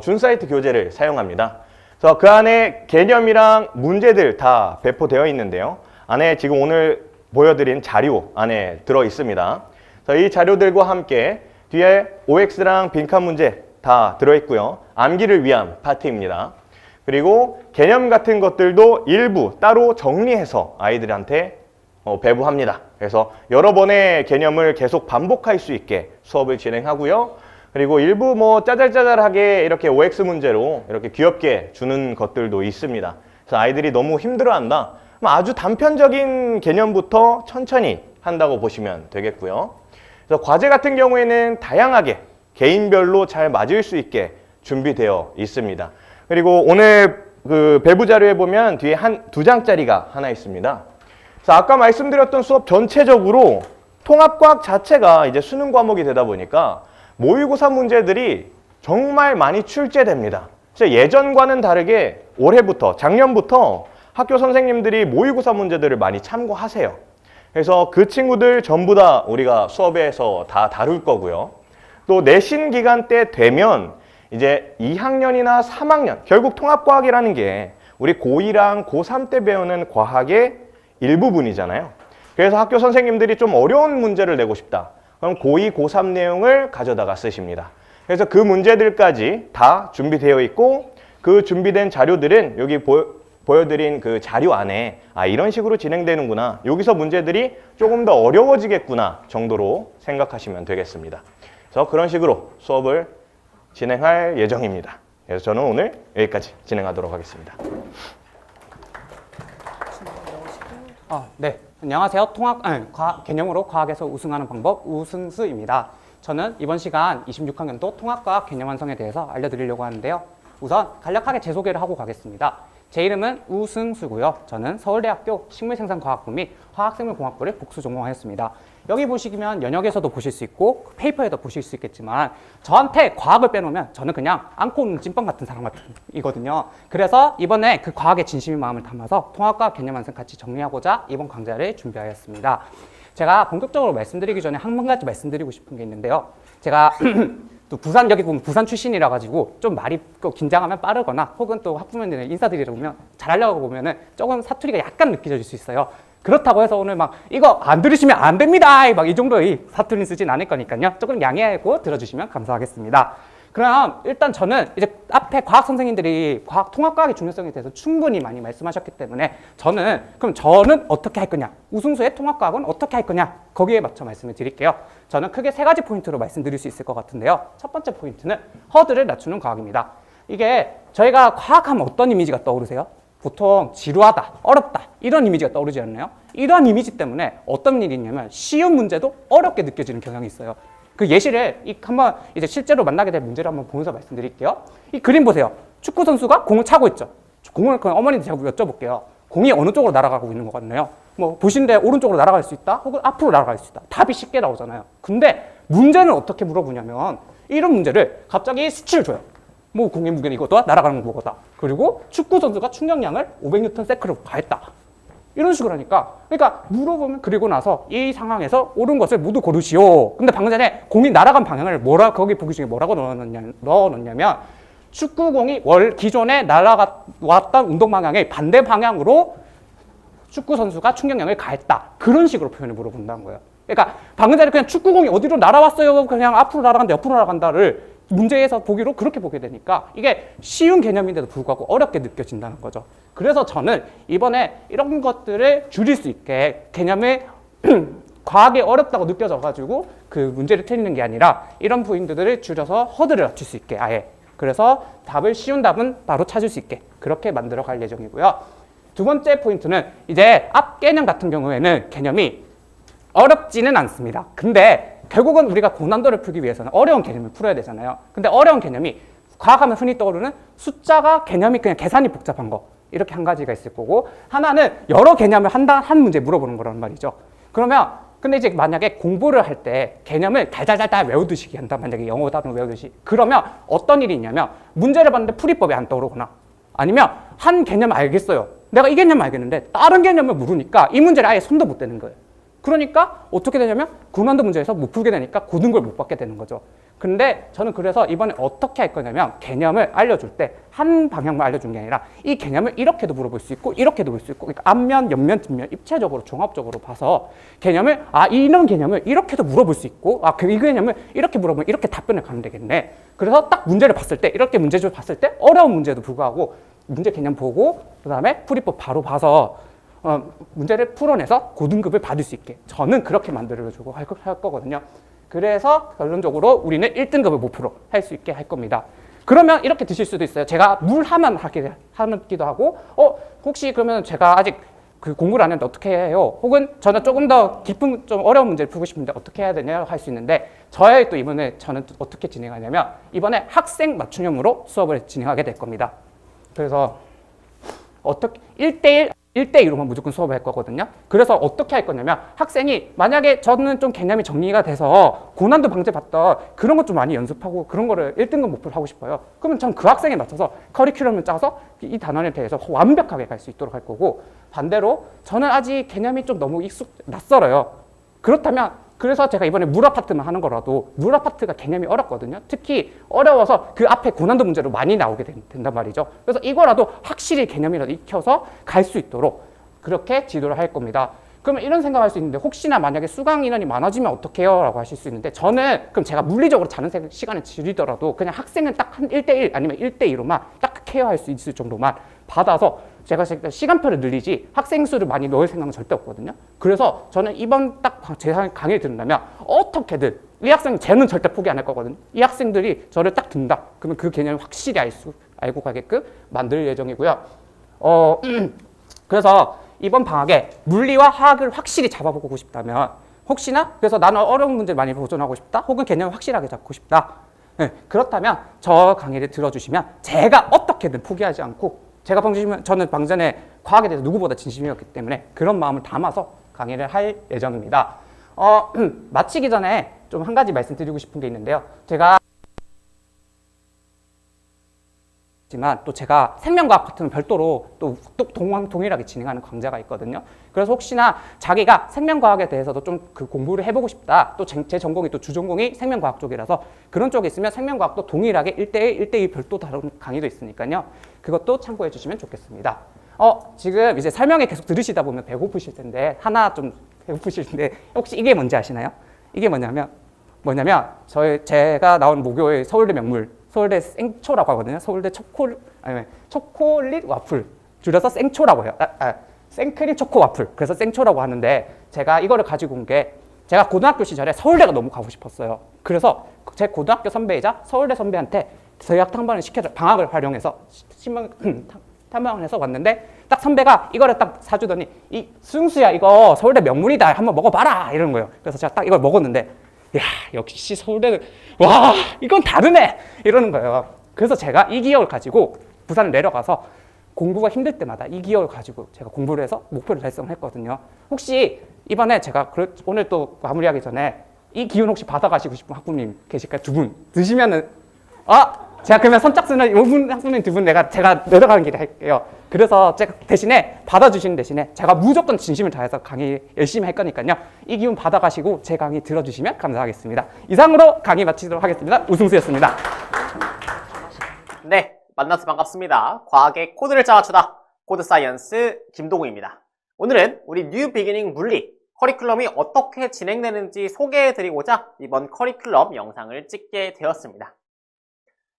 준사이트 교재를 사용합니다. 그래서 그 안에 개념이랑 문제들 다 배포되어 있는데요. 안에 지금 오늘 보여드린 자료 안에 들어 있습니다. 그래서 이 자료들과 함께 뒤에 OX랑 빈칸 문제 다 들어 있고요. 암기를 위한 파트입니다. 그리고 개념 같은 것들도 일부 따로 정리해서 아이들한테 배부합니다. 그래서 여러 번의 개념을 계속 반복할 수 있게 수업을 진행하고요. 그리고 일부 짜잘짜잘하게 이렇게 OX 문제로 이렇게 귀엽게 주는 것들도 있습니다. 그래서 아이들이 너무 힘들어한다. 아주 단편적인 개념부터 천천히 한다고 보시면 되겠고요. 그래서 과제 같은 경우에는 다양하게 개인별로 잘 맞을 수 있게 준비되어 있습니다. 그리고 오늘 그 배부 자료에 보면 뒤에 2장짜리가 하나 있습니다. 그래서 아까 말씀드렸던 수업 전체적으로 통합과학 자체가 이제 수능 과목이 되다 보니까 모의고사 문제들이 정말 많이 출제됩니다. 그래서 예전과는 다르게 올해부터, 작년부터 학교 선생님들이 모의고사 문제들을 많이 참고하세요. 그래서 그 친구들 전부 다 우리가 수업에서 다 다룰 거고요. 또 내신 기간 때 되면 이제 2학년이나 3학년, 결국 통합과학이라는 게 우리 고2랑 고3 때 배우는 과학의 일부분이잖아요. 그래서 학교 선생님들이 좀 어려운 문제를 내고 싶다. 그럼 고2, 고3 내용을 가져다가 쓰십니다. 그래서 그 문제들까지 다 준비되어 있고 그 준비된 자료들은 여기 보여드린 그 자료 안에 이런 식으로 진행되는구나. 여기서 문제들이 조금 더 어려워지겠구나 정도로 생각하시면 되겠습니다. 그래서 그런 식으로 수업을 진행할 예정입니다. 그래서 저는 오늘 여기까지 진행하도록 하겠습니다. 네. 안녕하세요. 과학 개념으로 과학에서 우승하는 방법 우승수입니다. 저는 이번 시간 26학년도 통합과학 개념 완성에 대해서 알려드리려고 하는데요. 우선 간략하게 제 소개를 하고 가겠습니다. 제 이름은 우승수고요. 저는 서울대학교 식물생산과학부 및 화학생물공학부를 복수 전공하였습니다. 여기 보시면 연역에서도 보실 수 있고 페이퍼에도 보실 수 있겠지만 저한테 과학을 빼놓으면 저는 그냥 안고 있는 찐빵 같은 사람이거든요. 그래서 이번에 그 과학에 진심인 마음을 담아서 통합과학 개념 완성 같이 정리하고자 이번 강좌를 준비하였습니다. 제가 본격적으로 말씀드리기 전에 한 가지 말씀드리고 싶은 게 있는데요. 제가 또 부산, 여기 보면 부산 출신이라 가지고 좀 말이 긴장하면 빠르거나 혹은 또 학부모님들 인사드리다 보면 잘하려고 보면은 조금 사투리가 약간 느껴질 수 있어요. 그렇다고 해서 오늘 막 이거 안 들으시면 안 됩니다 막 이 정도의 사투리 쓰진 않을 거니까요. 조금 양해하고 들어주시면 감사하겠습니다. 그럼 일단 저는 이제 앞에 과학 선생님들이 통합과학의 중요성에 대해서 충분히 많이 말씀하셨기 때문에 저는 어떻게 할 거냐, 우승수의 통합과학은 어떻게 할 거냐, 거기에 맞춰 말씀을 드릴게요. 저는 크게 3가지 포인트로 말씀드릴 수 있을 것 같은데요. 첫 번째 포인트는 허들을 낮추는 과학입니다. 이게 저희가 과학하면 어떤 이미지가 떠오르세요? 보통 지루하다, 어렵다 이런 이미지가 떠오르지 않나요? 이러한 이미지 때문에 어떤 일이 있냐면 쉬운 문제도 어렵게 느껴지는 경향이 있어요. 그 예시를 한번 이제 실제로 만나게 될 문제를 한번 보면서 말씀드릴게요. 이 그림 보세요. 축구 선수가 공을 차고 있죠. 공을 그냥 어머니한테 제가 여쭤볼게요. 공이 어느 쪽으로 날아가고 있는 것 같나요? 뭐 보신데 오른쪽으로 날아갈 수 있다, 혹은 앞으로 날아갈 수 있다. 답이 쉽게 나오잖아요. 근데 문제는 어떻게 물어보냐면 이런 문제를 갑자기 수치를 줘요. 뭐 공의 무게는 이거다, 날아가는 거다. 그리고 축구 선수가 충격량을 500N 세크로 가했다. 이런 식으로 하니까, 그러니까 물어보면, 그리고 나서 이 상황에서 옳은 것을 모두 고르시오. 근데 방금 전에 공이 날아간 방향을 거기 보기 중에 뭐라고 넣어놓냐면 축구공이 기존에 날아왔던 운동 방향의 반대 방향으로 축구 선수가 충격량을 가했다. 그런 식으로 표현을 물어본다는 거예요. 그러니까 방금 전에 그냥 축구공이 어디로 날아왔어요, 그냥 앞으로 날아간다, 옆으로 날아간다를 문제에서 보기로 그렇게 보게 되니까 이게 쉬운 개념인데도 불구하고 어렵게 느껴진다는 거죠. 그래서 저는 이번에 이런 것들을 줄일 수 있게 개념을 과하게 어렵다고 느껴져가지고 그 문제를 틀리는 게 아니라 이런 포인트들을 줄여서 허들을 낮출 수 있게 아예, 그래서 쉬운 답은 바로 찾을 수 있게 그렇게 만들어 갈 예정이고요. 두 번째 포인트는 이제 앞 개념 같은 경우에는 개념이 어렵지는 않습니다. 근데 결국은 우리가 고난도를 풀기 위해서는 어려운 개념을 풀어야 되잖아요. 근데 어려운 개념이 과학하면 흔히 떠오르는 숫자가 개념이 그냥 계산이 복잡한 거, 이렇게 한 가지가 있을 거고, 하나는 여러 개념을 한 문제 물어보는 거란 말이죠. 그러면 근데 이제 만약에 공부를 할 때 개념을 달달달달 외우듯이 한다, 만약에 영어 단어 외우듯이, 그러면 어떤 일이 있냐면 문제를 봤는데 풀이법이 안 떠오르거나, 아니면 한 개념 알겠어요, 내가 이 개념 알겠는데 다른 개념을 물으니까 이 문제를 아예 손도 못 대는 거예요. 그러니까 어떻게 되냐면 고난도 문제에서 못 풀게 되니까 고등급을 못 받게 되는 거죠. 근데 저는 그래서 이번에 어떻게 할 거냐면 개념을 알려줄 때 한 방향만 알려준 게 아니라 이 개념을 이렇게도 물어볼 수 있고 이렇게도 볼 수 있고, 그러니까 앞면, 옆면, 뒷면 입체적으로 종합적으로 봐서 개념을 이런 개념을 이렇게도 물어볼 수 있고 이 개념을 이렇게 물어보면 이렇게 답변을 가면 되겠네. 그래서 딱 문제를 봤을 때, 이렇게 문제를 봤을 때 어려운 문제도 불구하고 문제 개념 보고 그다음에 풀이법 바로 봐서 문제를 풀어내서 고등급을 받을 수 있게 저는 그렇게 만들어주고 할 거거든요. 그래서 결론적으로 우리는 1등급을 목표로 할 수 있게 할 겁니다. 그러면 이렇게 드실 수도 있어요. 제가 물 하면 하기도 하고, 혹시 그러면 제가 아직 그 공부를 안 했는데 어떻게 해요? 혹은 저는 조금 더 깊은 좀 어려운 문제를 풀고 싶은데 어떻게 해야 되냐 할 수 있는데, 저의 또 이번에 저는 또 어떻게 진행하냐면 이번에 학생 맞춤형으로 수업을 진행하게 될 겁니다. 그래서 어떻게 1대1로만 무조건 수업을 할 거거든요. 그래서 어떻게 할 거냐면 학생이 만약에 저는 좀 개념이 정리가 돼서 고난도 방제 받던 그런 것 좀 많이 연습하고 그런 거를 1등급 목표로 하고 싶어요. 그러면 전 그 학생에 맞춰서 커리큘럼을 짜서 이 단원에 대해서 완벽하게 갈 수 있도록 할 거고, 반대로 저는 아직 개념이 좀 너무 낯설어요. 그렇다면 그래서 제가 이번에 물 아파트만 하는 거라도 물 아파트가 개념이 어렵거든요. 특히 어려워서 그 앞에 고난도 문제로 많이 나오게 된단 말이죠. 그래서 이거라도 확실히 개념이라도 익혀서 갈 수 있도록 그렇게 지도를 할 겁니다. 그러면 이런 생각할 수 있는데, 혹시나 만약에 수강 인원이 많아지면 어떡해요? 라고 하실 수 있는데, 저는 그럼 제가 물리적으로 자는 시간을 줄이더라도 그냥 학생은 딱 한 1대1 아니면 1대2로만 딱 케어할 수 있을 정도만 받아서 제가 시간표를 늘리지 학생 수를 많이 넣을 생각은 절대 없거든요. 그래서 저는 이번 딱 제 강의를 듣는다면 어떻게든 이 학생 쟤는 절대 포기 안 할 거거든요. 이 학생들이 저를 딱 듣는다. 그러면 그 개념을 확실히 알고 가게끔 만들 예정이고요. 그래서 이번 방학에 물리와 화학을 확실히 잡아보고 싶다면, 혹시나 그래서 나는 어려운 문제를 많이 도전하고 싶다, 혹은 개념을 확실하게 잡고 싶다, 그렇다면 저 강의를 들어주시면 제가 어떻게든 포기하지 않고, 제가 보시면 저는 방전에 과학에 대해서 누구보다 진심이었기 때문에 그런 마음을 담아서 강의를 할 예정입니다. 마치기 전에 좀 한 가지 말씀드리고 싶은 게 있는데요. 제가 또 제가 생명과학 같은 건 별도로 또 동일하게 진행하는 강좌가 있거든요. 그래서 혹시나 자기가 생명과학에 대해서도 좀 그 공부를 해보고 싶다. 또 제 전공이 또 주전공이 생명과학 쪽이라서 그런 쪽에 있으면 생명과학도 동일하게 1대1, 1대2 별도 다른 강의도 있으니까요. 그것도 참고해 주시면 좋겠습니다. 지금 이제 설명회 계속 들으시다 보면 배고프실 텐데 하나 좀 배고프실 텐데 혹시 이게 뭔지 아시나요? 이게 뭐냐면 제가 나온 모교의 서울대 명물 서울대 생초라고 하거든요. 서울대 초콜릿 와플 줄여서 생초라고 해요. 생크림 초코 와플. 그래서 생초라고 하는데 제가 이거를 가지고 온 게 제가 고등학교 시절에 서울대가 너무 가고 싶었어요. 그래서 제 고등학교 선배이자 서울대 선배한테 대학 탐방을 시켜줘 방학을 활용해서 탐방을 해서 왔는데 딱 선배가 이거를 딱 사주더니 이 승수야 이거 서울대 명물이다 한번 먹어봐라 이러는 거예요. 그래서 제가 딱 이걸 먹었는데 야 역시 서울대는 와 이건 다르네 이러는 거예요. 그래서 제가 이 기억을 가지고 부산을 내려가서 공부가 힘들 때마다 이 기억을 가지고 제가 공부를 해서 목표를 달성했거든요. 혹시 이번에 제가 오늘 또 마무리하기 전에 이 기운 혹시 받아가시고 싶은 학부모님 계실까요? 두 분 드시면은 제가 그러면 선착순을 이분 학부모님 두 분 제가 내려가는 길에 할게요. 그래서 제가 대신에 받아주시는 대신에 제가 무조건 진심을 다해서 강의 열심히 할 거니까요. 이 기운 받아가시고 제 강의 들어주시면 감사하겠습니다. 이상으로 강의 마치도록 하겠습니다. 우승수였습니다. 네, 만나서 반갑습니다. 과학의 코드를 짜맞추다 코드 사이언스 김동우입니다. 오늘은 우리 뉴 비기닝 물리 커리큘럼이 어떻게 진행되는지 소개해드리고자 이번 커리큘럼 영상을 찍게 되었습니다.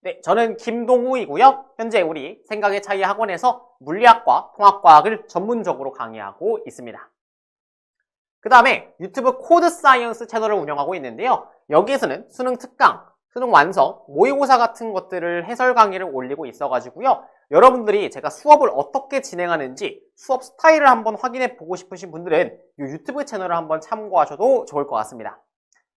네, 저는 김동우이고요. 현재 우리 생각의 차이 학원에서 물리학과 통합과학을 전문적으로 강의하고 있습니다. 그 다음에 유튜브 코드 사이언스 채널을 운영하고 있는데요. 여기에서는 수능 특강, 수능 완성, 모의고사 같은 것들을 해설 강의를 올리고 있어가지고요. 여러분들이 제가 수업을 어떻게 진행하는지 수업 스타일을 한번 확인해 보고 싶으신 분들은 이 유튜브 채널을 한번 참고하셔도 좋을 것 같습니다.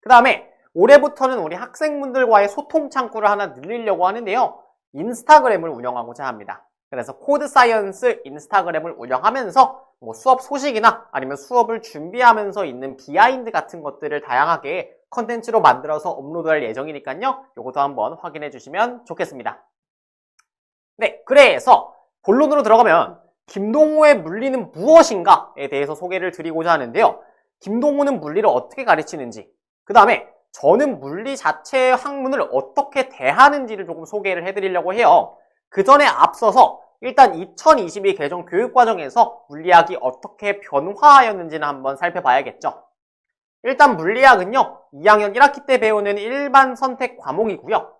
그 다음에 올해부터는 우리 학생분들과의 소통 창구를 하나 늘리려고 하는데요. 인스타그램을 운영하고자 합니다. 그래서 코드 사이언스 인스타그램을 운영하면서 뭐 수업 소식이나 아니면 수업을 준비하면서 있는 비하인드 같은 것들을 다양하게 컨텐츠로 만들어서 업로드할 예정이니까요. 이것도 한번 확인해 주시면 좋겠습니다. 네, 그래서 본론으로 들어가면 김동호의 물리는 무엇인가에 대해서 소개를 드리고자 하는데요. 김동호는 물리를 어떻게 가르치는지, 그 다음에 저는 물리 자체의 학문을 어떻게 대하는지를 조금 소개를 해드리려고 해요. 그 전에 앞서서 일단 2022 개정 교육과정에서 물리학이 어떻게 변화하였는지는 한번 살펴봐야겠죠. 일단 물리학은요, 2학년 1학기 때 배우는 일반 선택 과목이고요.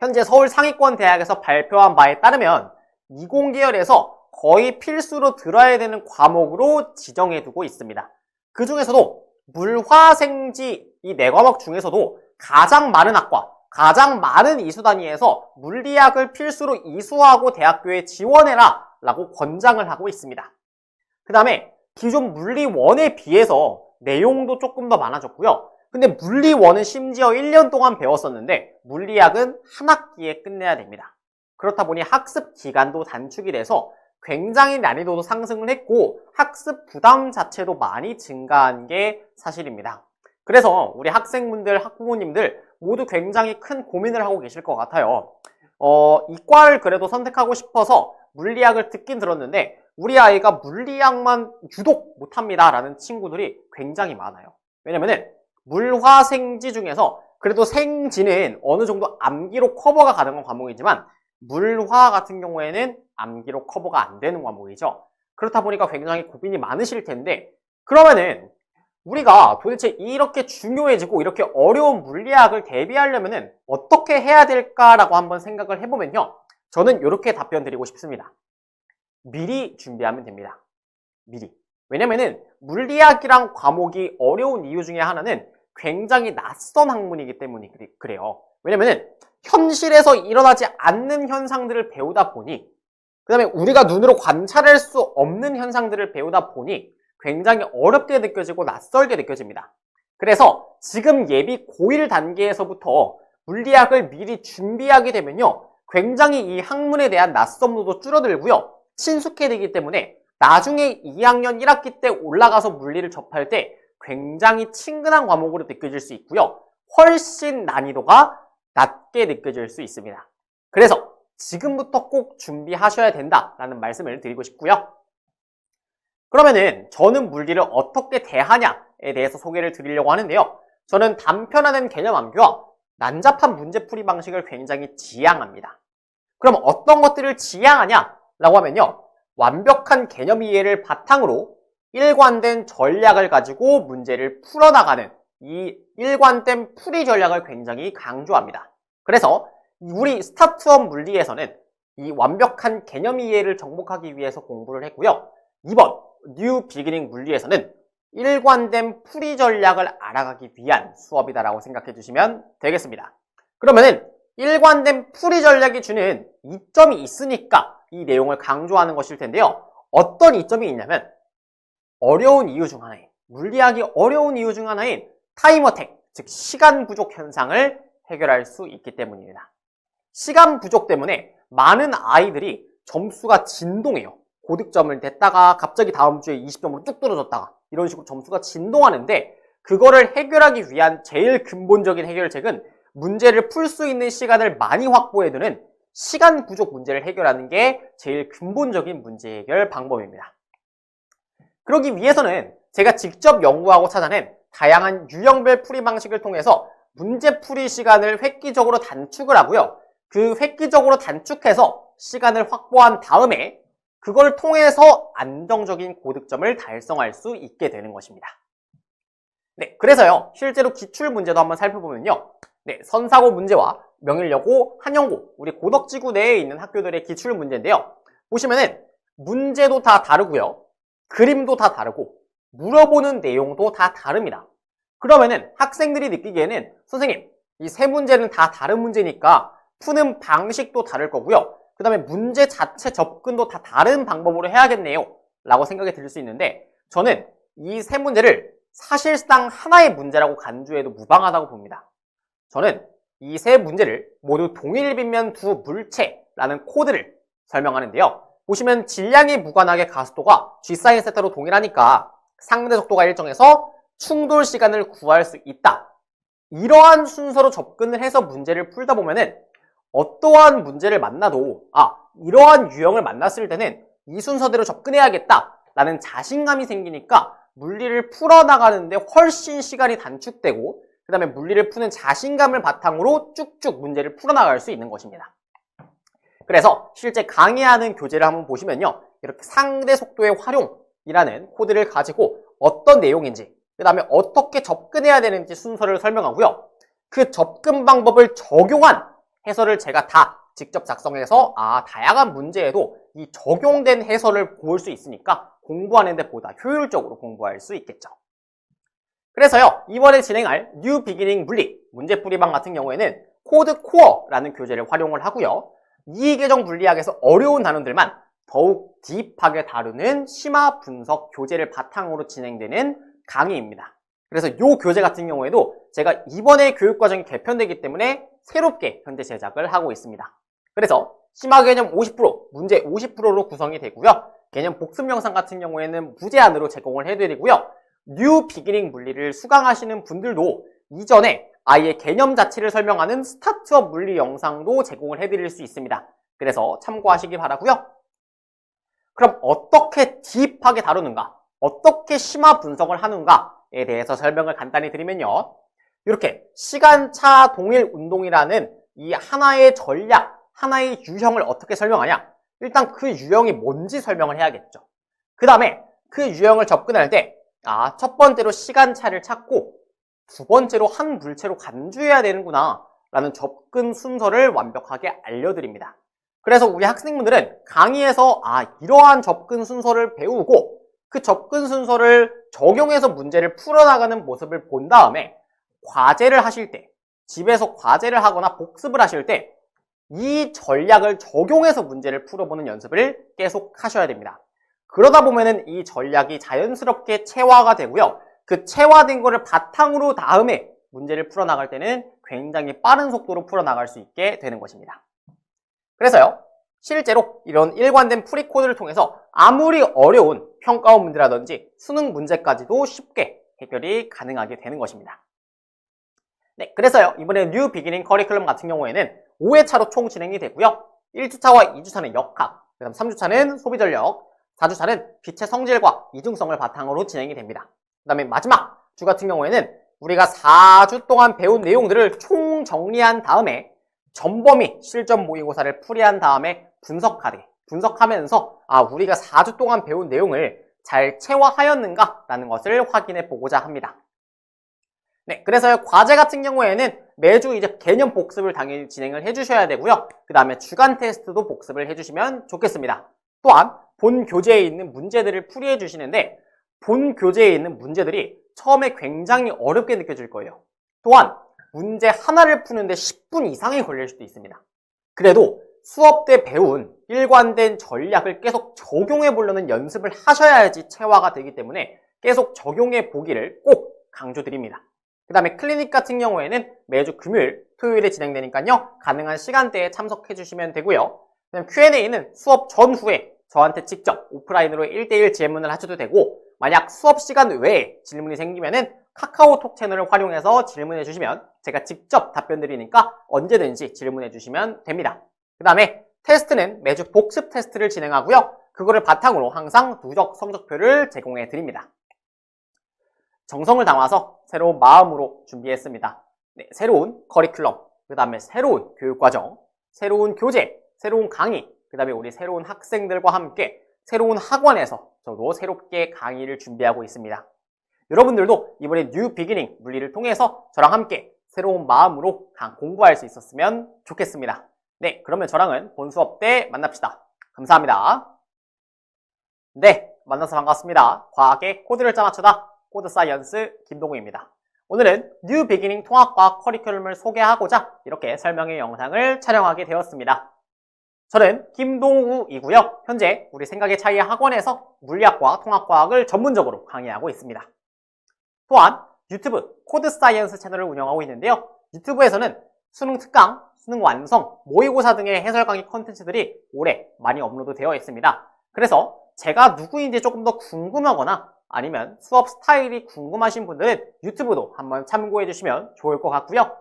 현재 서울 상위권 대학에서 발표한 바에 따르면 이공계열에서 거의 필수로 들어야 되는 과목으로 지정해두고 있습니다. 그 중에서도 물화생지 이 4과목 중에서도 가장 많은 학과, 가장 많은 이수 단위에서 물리학을 필수로 이수하고 대학교에 지원해라 라고 권장을 하고 있습니다. 그 다음에 기존 물리 1에 비해서 내용도 조금 더 많아졌고요. 근데 물리 1은 심지어 1년 동안 배웠었는데 물리학은 한 학기에 끝내야 됩니다. 그렇다 보니 학습 기간도 단축이 돼서 굉장히 난이도도 상승을 했고 학습 부담 자체도 많이 증가한 게 사실입니다. 그래서 우리 학생분들, 학부모님들 모두 굉장히 큰 고민을 하고 계실 것 같아요. 이과를 그래도 선택하고 싶어서 물리학을 듣긴 들었는데 우리 아이가 물리학만 유독 못합니다 라는 친구들이 굉장히 많아요. 왜냐면은 물화생지 중에서 그래도 생지는 어느 정도 암기로 커버가 가능한 과목이지만 물화 같은 경우에는 암기로 커버가 안 되는 과목이죠. 그렇다 보니까 굉장히 고민이 많으실 텐데 그러면은 우리가 도대체 이렇게 중요해지고 이렇게 어려운 물리학을 대비하려면은 어떻게 해야 될까라고 한번 생각을 해보면요. 저는 이렇게 답변 드리고 싶습니다. 미리 준비하면 됩니다. 미리. 왜냐면은 물리학이란 과목이 어려운 이유 중에 하나는 굉장히 낯선 학문이기 때문에 그래요. 왜냐면은 현실에서 일어나지 않는 현상들을 배우다 보니 그 다음에 우리가 눈으로 관찰할 수 없는 현상들을 배우다 보니 굉장히 어렵게 느껴지고 낯설게 느껴집니다. 그래서 지금 예비 고1 단계에서부터 물리학을 미리 준비하게 되면요. 굉장히 이 학문에 대한 낯섦도도 줄어들고요. 친숙해지기 때문에 나중에 2학년 1학기 때 올라가서 물리를 접할 때 굉장히 친근한 과목으로 느껴질 수 있고요. 훨씬 난이도가 낮게 느껴질 수 있습니다. 그래서 지금부터 꼭 준비하셔야 된다라는 말씀을 드리고 싶고요. 그러면은 저는 물리를 어떻게 대하냐에 대해서 소개를 드리려고 하는데요. 저는 단편화된 개념 암기와 난잡한 문제풀이 방식을 굉장히 지향합니다. 그럼 어떤 것들을 지향하냐라고 하면요. 완벽한 개념 이해를 바탕으로 일관된 전략을 가지고 문제를 풀어나가는 이 일관된 풀이 전략을 굉장히 강조합니다. 그래서 우리 스타트업 물리에서는 이 완벽한 개념 이해를 정복하기 위해서 공부를 했고요. 이번 뉴 비기닝 물리에서는 일관된 풀이 전략을 알아가기 위한 수업이다라고 생각해 주시면 되겠습니다. 그러면은 일관된 풀이 전략이 주는 이점이 있으니까 이 내용을 강조하는 것일 텐데요. 어떤 이점이 있냐면 어려운 이유 중 하나인, 물리하기 어려운 이유 중 하나인 타임 어택, 즉 시간 부족 현상을 해결할 수 있기 때문입니다. 시간 부족 때문에 많은 아이들이 점수가 진동해요. 고득점을 냈다가 갑자기 다음 주에 20점으로 뚝 떨어졌다가 이런 식으로 점수가 진동하는데 그거를 해결하기 위한 제일 근본적인 해결책은 문제를 풀 수 있는 시간을 많이 확보해두는 시간 부족 문제를 해결하는 게 제일 근본적인 문제 해결 방법입니다. 그러기 위해서는 제가 직접 연구하고 찾아낸 다양한 유형별 풀이 방식을 통해서 문제 풀이 시간을 획기적으로 단축을 하고요. 그 획기적으로 단축해서 시간을 확보한 다음에 그걸 통해서 안정적인 고득점을 달성할 수 있게 되는 것입니다. 네, 그래서요. 실제로 기출 문제도 한번 살펴보면요. 네, 선사고 문제와 명일여고, 한영고, 우리 고덕지구 내에 있는 학교들의 기출 문제인데요. 보시면은 문제도 다 다르고요. 그림도 다 다르고 물어보는 내용도 다 다릅니다. 그러면은 학생들이 느끼기에는 선생님, 이 세 문제는 다 다른 문제니까 푸는 방식도 다를 거고요. 그 다음에 문제 자체 접근도 다 다른 방법으로 해야겠네요 라고 생각이 들 수 있는데 저는 이 세 문제를 사실상 하나의 문제라고 간주해도 무방하다고 봅니다. 저는 이 세 문제를 모두 동일 빗면 두 물체라는 코드를 설명하는데요. 보시면 질량이 무관하게 가속도가 g 사인 세타로 동일하니까 상대 속도가 일정해서 충돌 시간을 구할 수 있다. 이러한 순서로 접근을 해서 문제를 풀다 보면은 어떠한 문제를 만나도 이러한 유형을 만났을 때는 이 순서대로 접근해야겠다 라는 자신감이 생기니까 물리를 풀어나가는데 훨씬 시간이 단축되고 그 다음에 물리를 푸는 자신감을 바탕으로 쭉쭉 문제를 풀어나갈 수 있는 것입니다. 그래서 실제 강의하는 교재를 한번 보시면요. 이렇게 상대 속도의 활용이라는 코드를 가지고 어떤 내용인지 그 다음에 어떻게 접근해야 되는지 순서를 설명하고요. 그 접근 방법을 적용한 해설을 제가 다 직접 작성해서 다양한 문제에도 이 적용된 해설을 볼 수 있으니까 공부하는 데 보다 효율적으로 공부할 수 있겠죠. 그래서요. 이번에 진행할 뉴 비기닝 물리 문제풀이방 같은 경우에는 코드 코어라는 교재를 활용을 하고요. 이계정 물리학에서 어려운 단원들만 더욱 딥하게 다루는 심화 분석 교재를 바탕으로 진행되는 강의입니다. 그래서 이 교재 같은 경우에도 제가 이번에 교육과정이 개편되기 때문에 새롭게 현재 제작을 하고 있습니다. 그래서 심화 개념 50%, 문제 50%로 구성이 되고요. 개념 복습 영상 같은 경우에는 무제한으로 제공을 해드리고요. 뉴 비기닝 물리를 수강하시는 분들도 이전에 아예 개념 자체를 설명하는 스타트업 물리 영상도 제공을 해드릴 수 있습니다. 그래서 참고하시기 바라고요. 그럼 어떻게 딥하게 다루는가? 어떻게 심화 분석을 하는가에 대해서 설명을 간단히 드리면요. 이렇게 시간차 동일 운동이라는 이 하나의 전략, 하나의 유형을 어떻게 설명하냐? 일단 그 유형이 뭔지 설명을 해야겠죠. 그 다음에 그 유형을 접근할 때 첫 번째로 시간차를 찾고 두 번째로 한 물체로 간주해야 되는구나 라는 접근 순서를 완벽하게 알려드립니다. 그래서 우리 학생분들은 강의에서 이러한 접근 순서를 배우고 그 접근 순서를 적용해서 문제를 풀어나가는 모습을 본 다음에 과제를 하실 때, 집에서 과제를 하거나 복습을 하실 때 이 전략을 적용해서 문제를 풀어보는 연습을 계속 하셔야 됩니다. 그러다 보면은 이 전략이 자연스럽게 체화가 되고요. 그 체화된 거를 바탕으로 다음에 문제를 풀어나갈 때는 굉장히 빠른 속도로 풀어나갈 수 있게 되는 것입니다. 그래서요. 실제로 이런 일관된 프리코드를 통해서 아무리 어려운 평가원 문제라든지 수능 문제까지도 쉽게 해결이 가능하게 되는 것입니다. 네, 그래서요, 이번에 뉴 비기닝 커리큘럼 같은 경우에는 5회차로 총 진행이 되고요. 1주차와 2주차는 역학, 그 다음 3주차는 소비전력, 4주차는 빛의 성질과 이중성을 바탕으로 진행이 됩니다. 그 다음에 마지막 주 같은 경우에는 우리가 4주 동안 배운 내용들을 총 정리한 다음에 전범위 실전 모의고사를 풀이한 다음에 분석하면서 우리가 4주 동안 배운 내용을 잘 체화하였는가 라는 것을 확인해 보고자 합니다. 네, 그래서요, 과제 같은 경우에는 매주 이제 개념 복습을 당연히 진행을 해주셔야 되고요. 그 다음에 주간 테스트도 복습을 해주시면 좋겠습니다. 또한 본 교재에 있는 문제들을 풀이해 주시는데 본 교재에 있는 문제들이 처음에 굉장히 어렵게 느껴질 거예요. 또한 문제 하나를 푸는데 10분 이상이 걸릴 수도 있습니다. 그래도 수업 때 배운 일관된 전략을 계속 적용해 보려는 연습을 하셔야지 체화가 되기 때문에 계속 적용해 보기를 꼭 강조드립니다. 그 다음에 클리닉 같은 경우에는 매주 금요일, 토요일에 진행되니까요. 가능한 시간대에 참석해 주시면 되고요. 그다음 Q&A는 수업 전후에 저한테 직접 오프라인으로 1대1 질문을 하셔도 되고 만약 수업 시간 외에 질문이 생기면은 카카오톡 채널을 활용해서 질문해 주시면 제가 직접 답변 드리니까 언제든지 질문해 주시면 됩니다. 그 다음에 테스트는 매주 복습 테스트를 진행하고요. 그거를 바탕으로 항상 누적 성적표를 제공해 드립니다. 정성을 담아서 새로운 마음으로 준비했습니다. 네, 새로운 커리큘럼, 그 다음에 새로운 교육과정, 새로운 교재, 새로운 강의, 그 다음에 우리 새로운 학생들과 함께 새로운 학원에서 저도 새롭게 강의를 준비하고 있습니다. 여러분들도 이번에 뉴 비기닝 물리를 통해서 저랑 함께 새로운 마음으로 공부할 수 있었으면 좋겠습니다. 네, 그러면 저랑은 본 수업 때 만납시다. 감사합니다. 네, 만나서 반갑습니다. 과학의 코드를 짜맞추다 코드 사이언스 김동우입니다. 오늘은 뉴 비기닝 통합과학 커리큘럼을 소개하고자 이렇게 설명의 영상을 촬영하게 되었습니다. 저는 김동우이고요. 현재 우리 생각의 차이 학원에서 물리학과 통합과학을 전문적으로 강의하고 있습니다. 또한 유튜브 코드 사이언스 채널을 운영하고 있는데요. 유튜브에서는 수능 특강, 수능 완성, 모의고사 등의 해설 강의 컨텐츠들이 올해 많이 업로드 되어 있습니다. 그래서 제가 누구인지 조금 더 궁금하거나 아니면 수업 스타일이 궁금하신 분들은 유튜브도 한번 참고해 주시면 좋을 것 같고요.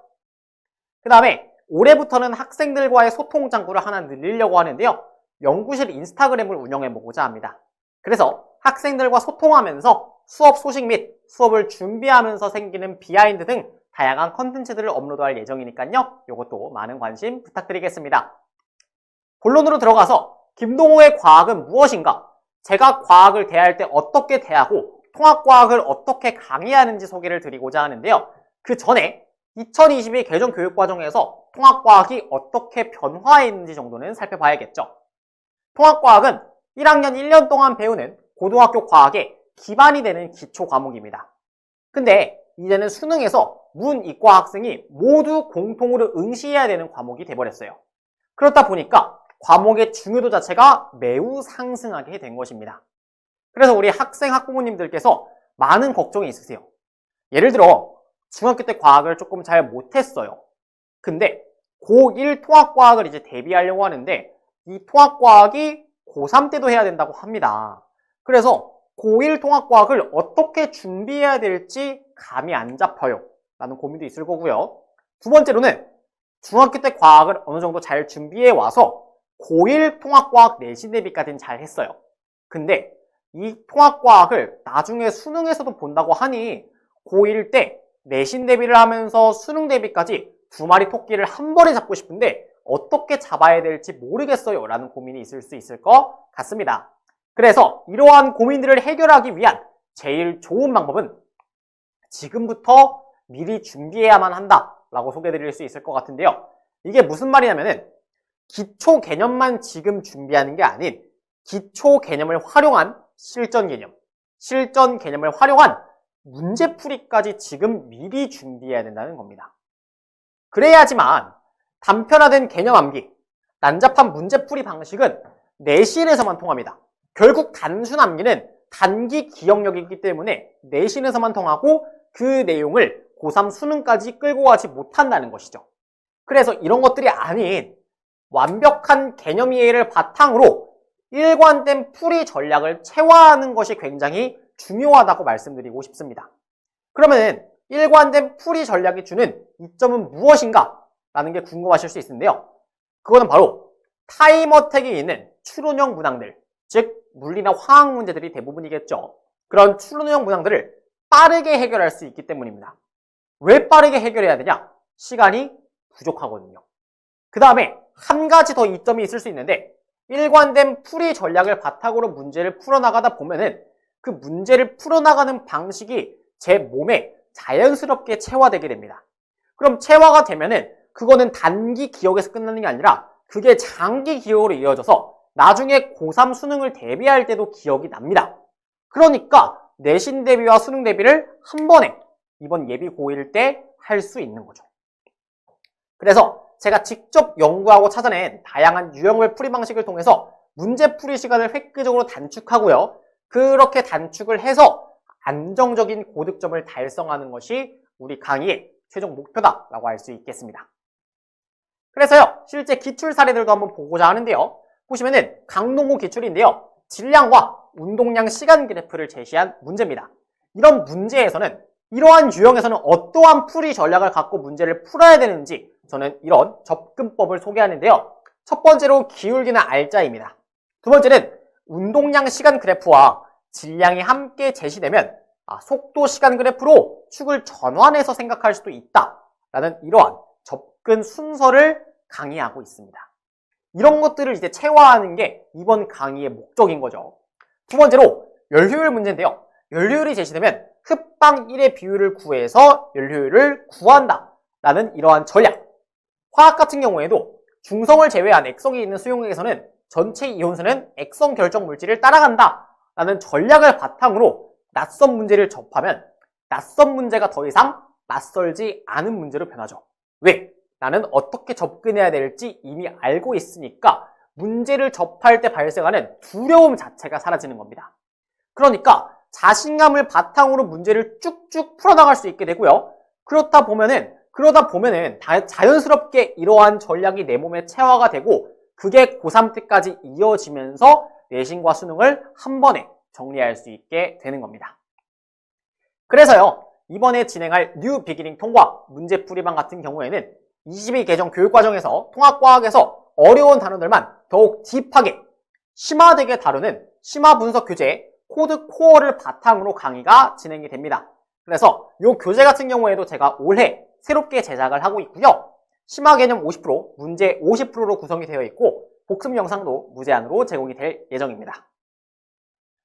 그 다음에 올해부터는 학생들과의 소통 장구를 하나 늘리려고 하는데요. 연구실 인스타그램을 운영해 보고자 합니다. 그래서 학생들과 소통하면서 수업 소식 및 수업을 준비하면서 생기는 비하인드 등 다양한 컨텐츠들을 업로드할 예정이니까요. 이것도 많은 관심 부탁드리겠습니다. 본론으로 들어가서 김동호의 과학은 무엇인가? 제가 과학을 대할 때 어떻게 대하고 통합과학을 어떻게 강의하는지 소개를 드리고자 하는데요. 그 전에 2022 개정 교육과정에서 통합과학이 어떻게 변화했는지 정도는 살펴봐야겠죠. 통합과학은 1학년 1년 동안 배우는 고등학교 과학의 기반이 되는 기초 과목입니다. 근데 이제는 수능에서 문이과 학생이 모두 공통으로 응시해야 되는 과목이 돼버렸어요. 그렇다 보니까 과목의 중요도 자체가 매우 상승하게 된 것입니다. 그래서 우리 학생 학부모님들께서 많은 걱정이 있으세요. 예를 들어 중학교 때 과학을 조금 잘 못했어요. 근데 고1 통합과학을 이제 대비하려고 하는데 이 통합과학이 고3 때도 해야 된다고 합니다. 그래서 고1 통합과학을 어떻게 준비해야 될지 감이 안 잡혀요 라는 고민도 있을 거고요. 두 번째로는 중학교 때 과학을 어느 정도 잘 준비해 와서 고1 통합과학 내신 대비까지는 잘 했어요. 근데 이 통합과학을 나중에 수능에서도 본다고 하니 고1 때 내신 대비를 하면서 수능 대비까지 두 마리 토끼를 한 번에 잡고 싶은데 어떻게 잡아야 될지 모르겠어요 라는 고민이 있을 수 있을 것 같습니다. 그래서 이러한 고민들을 해결하기 위한 제일 좋은 방법은 지금부터 미리 준비해야만 한다 라고 소개해드릴 수 있을 것 같은데요. 이게 무슨 말이냐면은 기초 개념만 지금 준비하는 게 아닌 기초 개념을 활용한 실전 개념, 실전 개념을 활용한 문제풀이까지 지금 미리 준비해야 된다는 겁니다. 그래야지만 단편화된 개념 암기, 난잡한 문제풀이 방식은 내신에서만 통합니다. 결국 단순 암기는 단기 기억력이기 때문에 내신에서만 통하고 그 내용을 고3 수능까지 끌고 가지 못한다는 것이죠. 그래서 이런 것들이 아닌 완벽한 개념 이해를 바탕으로 일관된 풀이 전략을 체화하는 것이 굉장히 중요하다고 말씀드리고 싶습니다. 그러면 일관된 풀이 전략이 주는 이점은 무엇인가? 라는 게 궁금하실 수 있는데요. 그거는 바로 타임어택이 있는 추론형 문항들, 즉 물리나 화학 문제들이 대부분이겠죠. 그런 추론형 문항들을 빠르게 해결할 수 있기 때문입니다. 왜 빠르게 해결해야 되냐? 시간이 부족하거든요. 그 다음에 한 가지 더 이점이 있을 수 있는데, 일관된 풀이 전략을 바탕으로 문제를 풀어나가다 보면은 그 문제를 풀어나가는 방식이 제 몸에 자연스럽게 체화되게 됩니다. 그럼 체화가 되면은 그거는 단기 기억에서 끝나는 게 아니라 그게 장기 기억으로 이어져서 나중에 고3 수능을 대비할 때도 기억이 납니다. 그러니까 내신 대비와 수능 대비를 한 번에 이번 예비 고1 때 할 수 있는 거죠. 그래서 제가 직접 연구하고 찾아낸 다양한 유형별 풀이 방식을 통해서 문제 풀이 시간을 획기적으로 단축하고요. 그렇게 단축을 해서 안정적인 고득점을 달성하는 것이 우리 강의의 최종 목표다라고 할 수 있겠습니다. 그래서요, 실제 기출 사례들도 한번 보고자 하는데요. 보시면은 강동구 기출인데요. 질량과 운동량 시간 그래프를 제시한 문제입니다. 이런 문제에서는 이러한 유형에서는 어떠한 풀이 전략을 갖고 문제를 풀어야 되는지 저는 이런 접근법을 소개하는데요. 첫 번째로 기울기는 R자입니다. 두 번째는 운동량 시간 그래프와 질량이 함께 제시되면 속도 시간 그래프로 축을 전환해서 생각할 수도 있다라는 이러한 접근 순서를 강의하고 있습니다. 이런 것들을 이제 체화하는 게 이번 강의의 목적인 거죠. 두 번째로 열효율 문제인데요. 열효율이 제시되면 흡방 1의 비율을 구해서 열효율을 구한다 라는 이러한 전략. 화학 같은 경우에도 중성을 제외한 액성이 있는 수용액에서는 전체 이온수는 액성 결정 물질을 따라간다 라는 전략을 바탕으로 낯선 문제를 접하면 낯선 문제가 더 이상 낯설지 않은 문제로 변하죠. 왜? 나는 어떻게 접근해야 될지 이미 알고 있으니까 문제를 접할 때 발생하는 두려움 자체가 사라지는 겁니다. 그러니까 자신감을 바탕으로 문제를 쭉쭉 풀어나갈 수 있게 되고요. 그러다 보면은 자연스럽게 이러한 전략이 내 몸에 체화가 되고 그게 고3 때까지 이어지면서 내신과 수능을 한 번에 정리할 수 있게 되는 겁니다. 그래서요, 이번에 진행할 뉴 비기닝 통과 문제풀이방 같은 경우에는 22 개정 교육과정에서 통합과학에서 어려운 단어들만 더욱 딥하게 심화되게 다루는 심화 분석 교재 코드 코어를 바탕으로 강의가 진행이 됩니다. 그래서 이 교재 같은 경우에도 제가 올해 새롭게 제작을 하고 있고요. 심화 개념 50%, 문제 50%로 구성이 되어 있고 복습 영상도 무제한으로 제공이 될 예정입니다.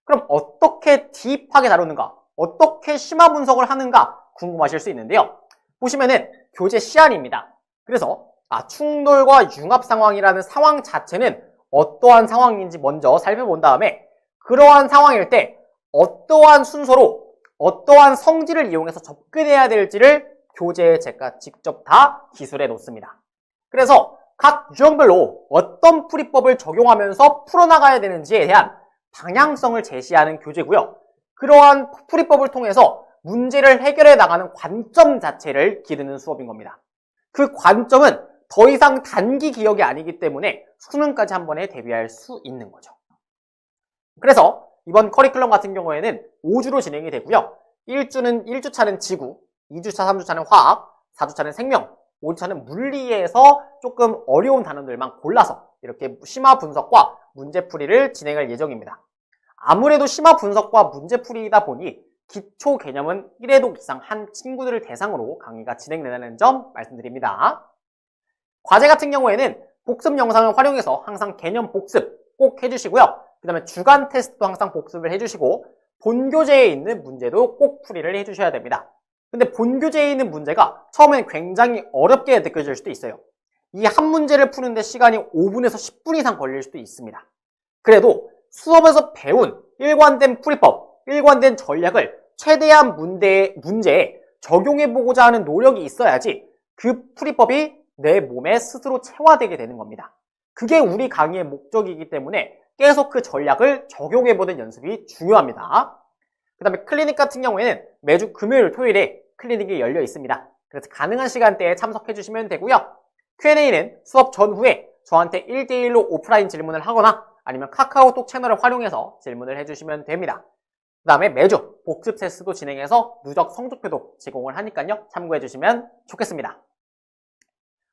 그럼 어떻게 딥하게 다루는가? 어떻게 심화 분석을 하는가? 궁금하실 수 있는데요. 보시면은 교재 시안입니다. 그래서 충돌과 융합 상황이라는 상황 자체는 어떠한 상황인지 먼저 살펴본 다음에 그러한 상황일 때 어떠한 순서로 어떠한 성질을 이용해서 접근해야 될지를 교재에 제가 직접 다 기술해 놓습니다. 그래서 각 유형별로 어떤 풀이법을 적용하면서 풀어나가야 되는지에 대한 방향성을 제시하는 교재고요. 그러한 풀이법을 통해서 문제를 해결해 나가는 관점 자체를 기르는 수업인 겁니다. 그 관점은 더 이상 단기 기억이 아니기 때문에 수능까지 한 번에 대비할 수 있는 거죠. 그래서 이번 커리큘럼 같은 경우에는 5주로 진행이 되고요. 1주차는 지구, 2주차, 3주차는 화학, 4주차는 생명, 5주차는 물리에서 조금 어려운 단어들만 골라서 이렇게 심화 분석과 문제풀이를 진행할 예정입니다. 아무래도 심화 분석과 문제풀이이다 보니 기초 개념은 1회독 이상 한 친구들을 대상으로 강의가 진행된다는 점 말씀드립니다. 과제 같은 경우에는 복습 영상을 활용해서 항상 개념 복습 꼭 해주시고요. 그 다음에 주간 테스트도 항상 복습을 해주시고 본교재에 있는 문제도 꼭 풀이를 해주셔야 됩니다. 근데 본교재에 있는 문제가 처음엔 굉장히 어렵게 느껴질 수도 있어요. 이 한 문제를 푸는데 시간이 5분에서 10분 이상 걸릴 수도 있습니다. 그래도 수업에서 배운 일관된 풀이법, 일관된 전략을 최대한 문제에 적용해보고자 하는 노력이 있어야지 그 풀이법이 내 몸에 스스로 체화되게 되는 겁니다. 그게 우리 강의의 목적이기 때문에 계속 그 전략을 적용해보는 연습이 중요합니다. 그 다음에 클리닉 같은 경우에는 매주 금요일, 토요일에 클리닉이 열려 있습니다. 그래서 가능한 시간대에 참석해주시면 되고요. Q&A는 수업 전후에 저한테 1대1로 오프라인 질문을 하거나 아니면 카카오톡 채널을 활용해서 질문을 해주시면 됩니다. 그 다음에 매주 복습 테스트도 진행해서 누적 성적표도 제공을 하니까요. 참고해 주시면 좋겠습니다.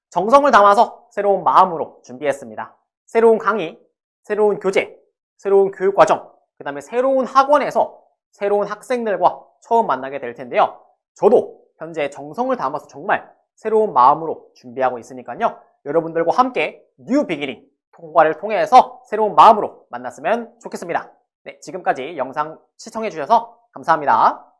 정성을 담아서 새로운 마음으로 준비했습니다. 새로운 강의, 새로운 교재, 새로운 교육과정, 그 다음에 새로운 학원에서 새로운 학생들과 처음 만나게 될 텐데요. 저도 현재 정성을 담아서 정말 새로운 마음으로 준비하고 있으니까요. 여러분들과 함께 뉴 비기닝 통과를 통해서 새로운 마음으로 만났으면 좋겠습니다. 네, 지금까지 영상 시청해 주셔서 감사합니다.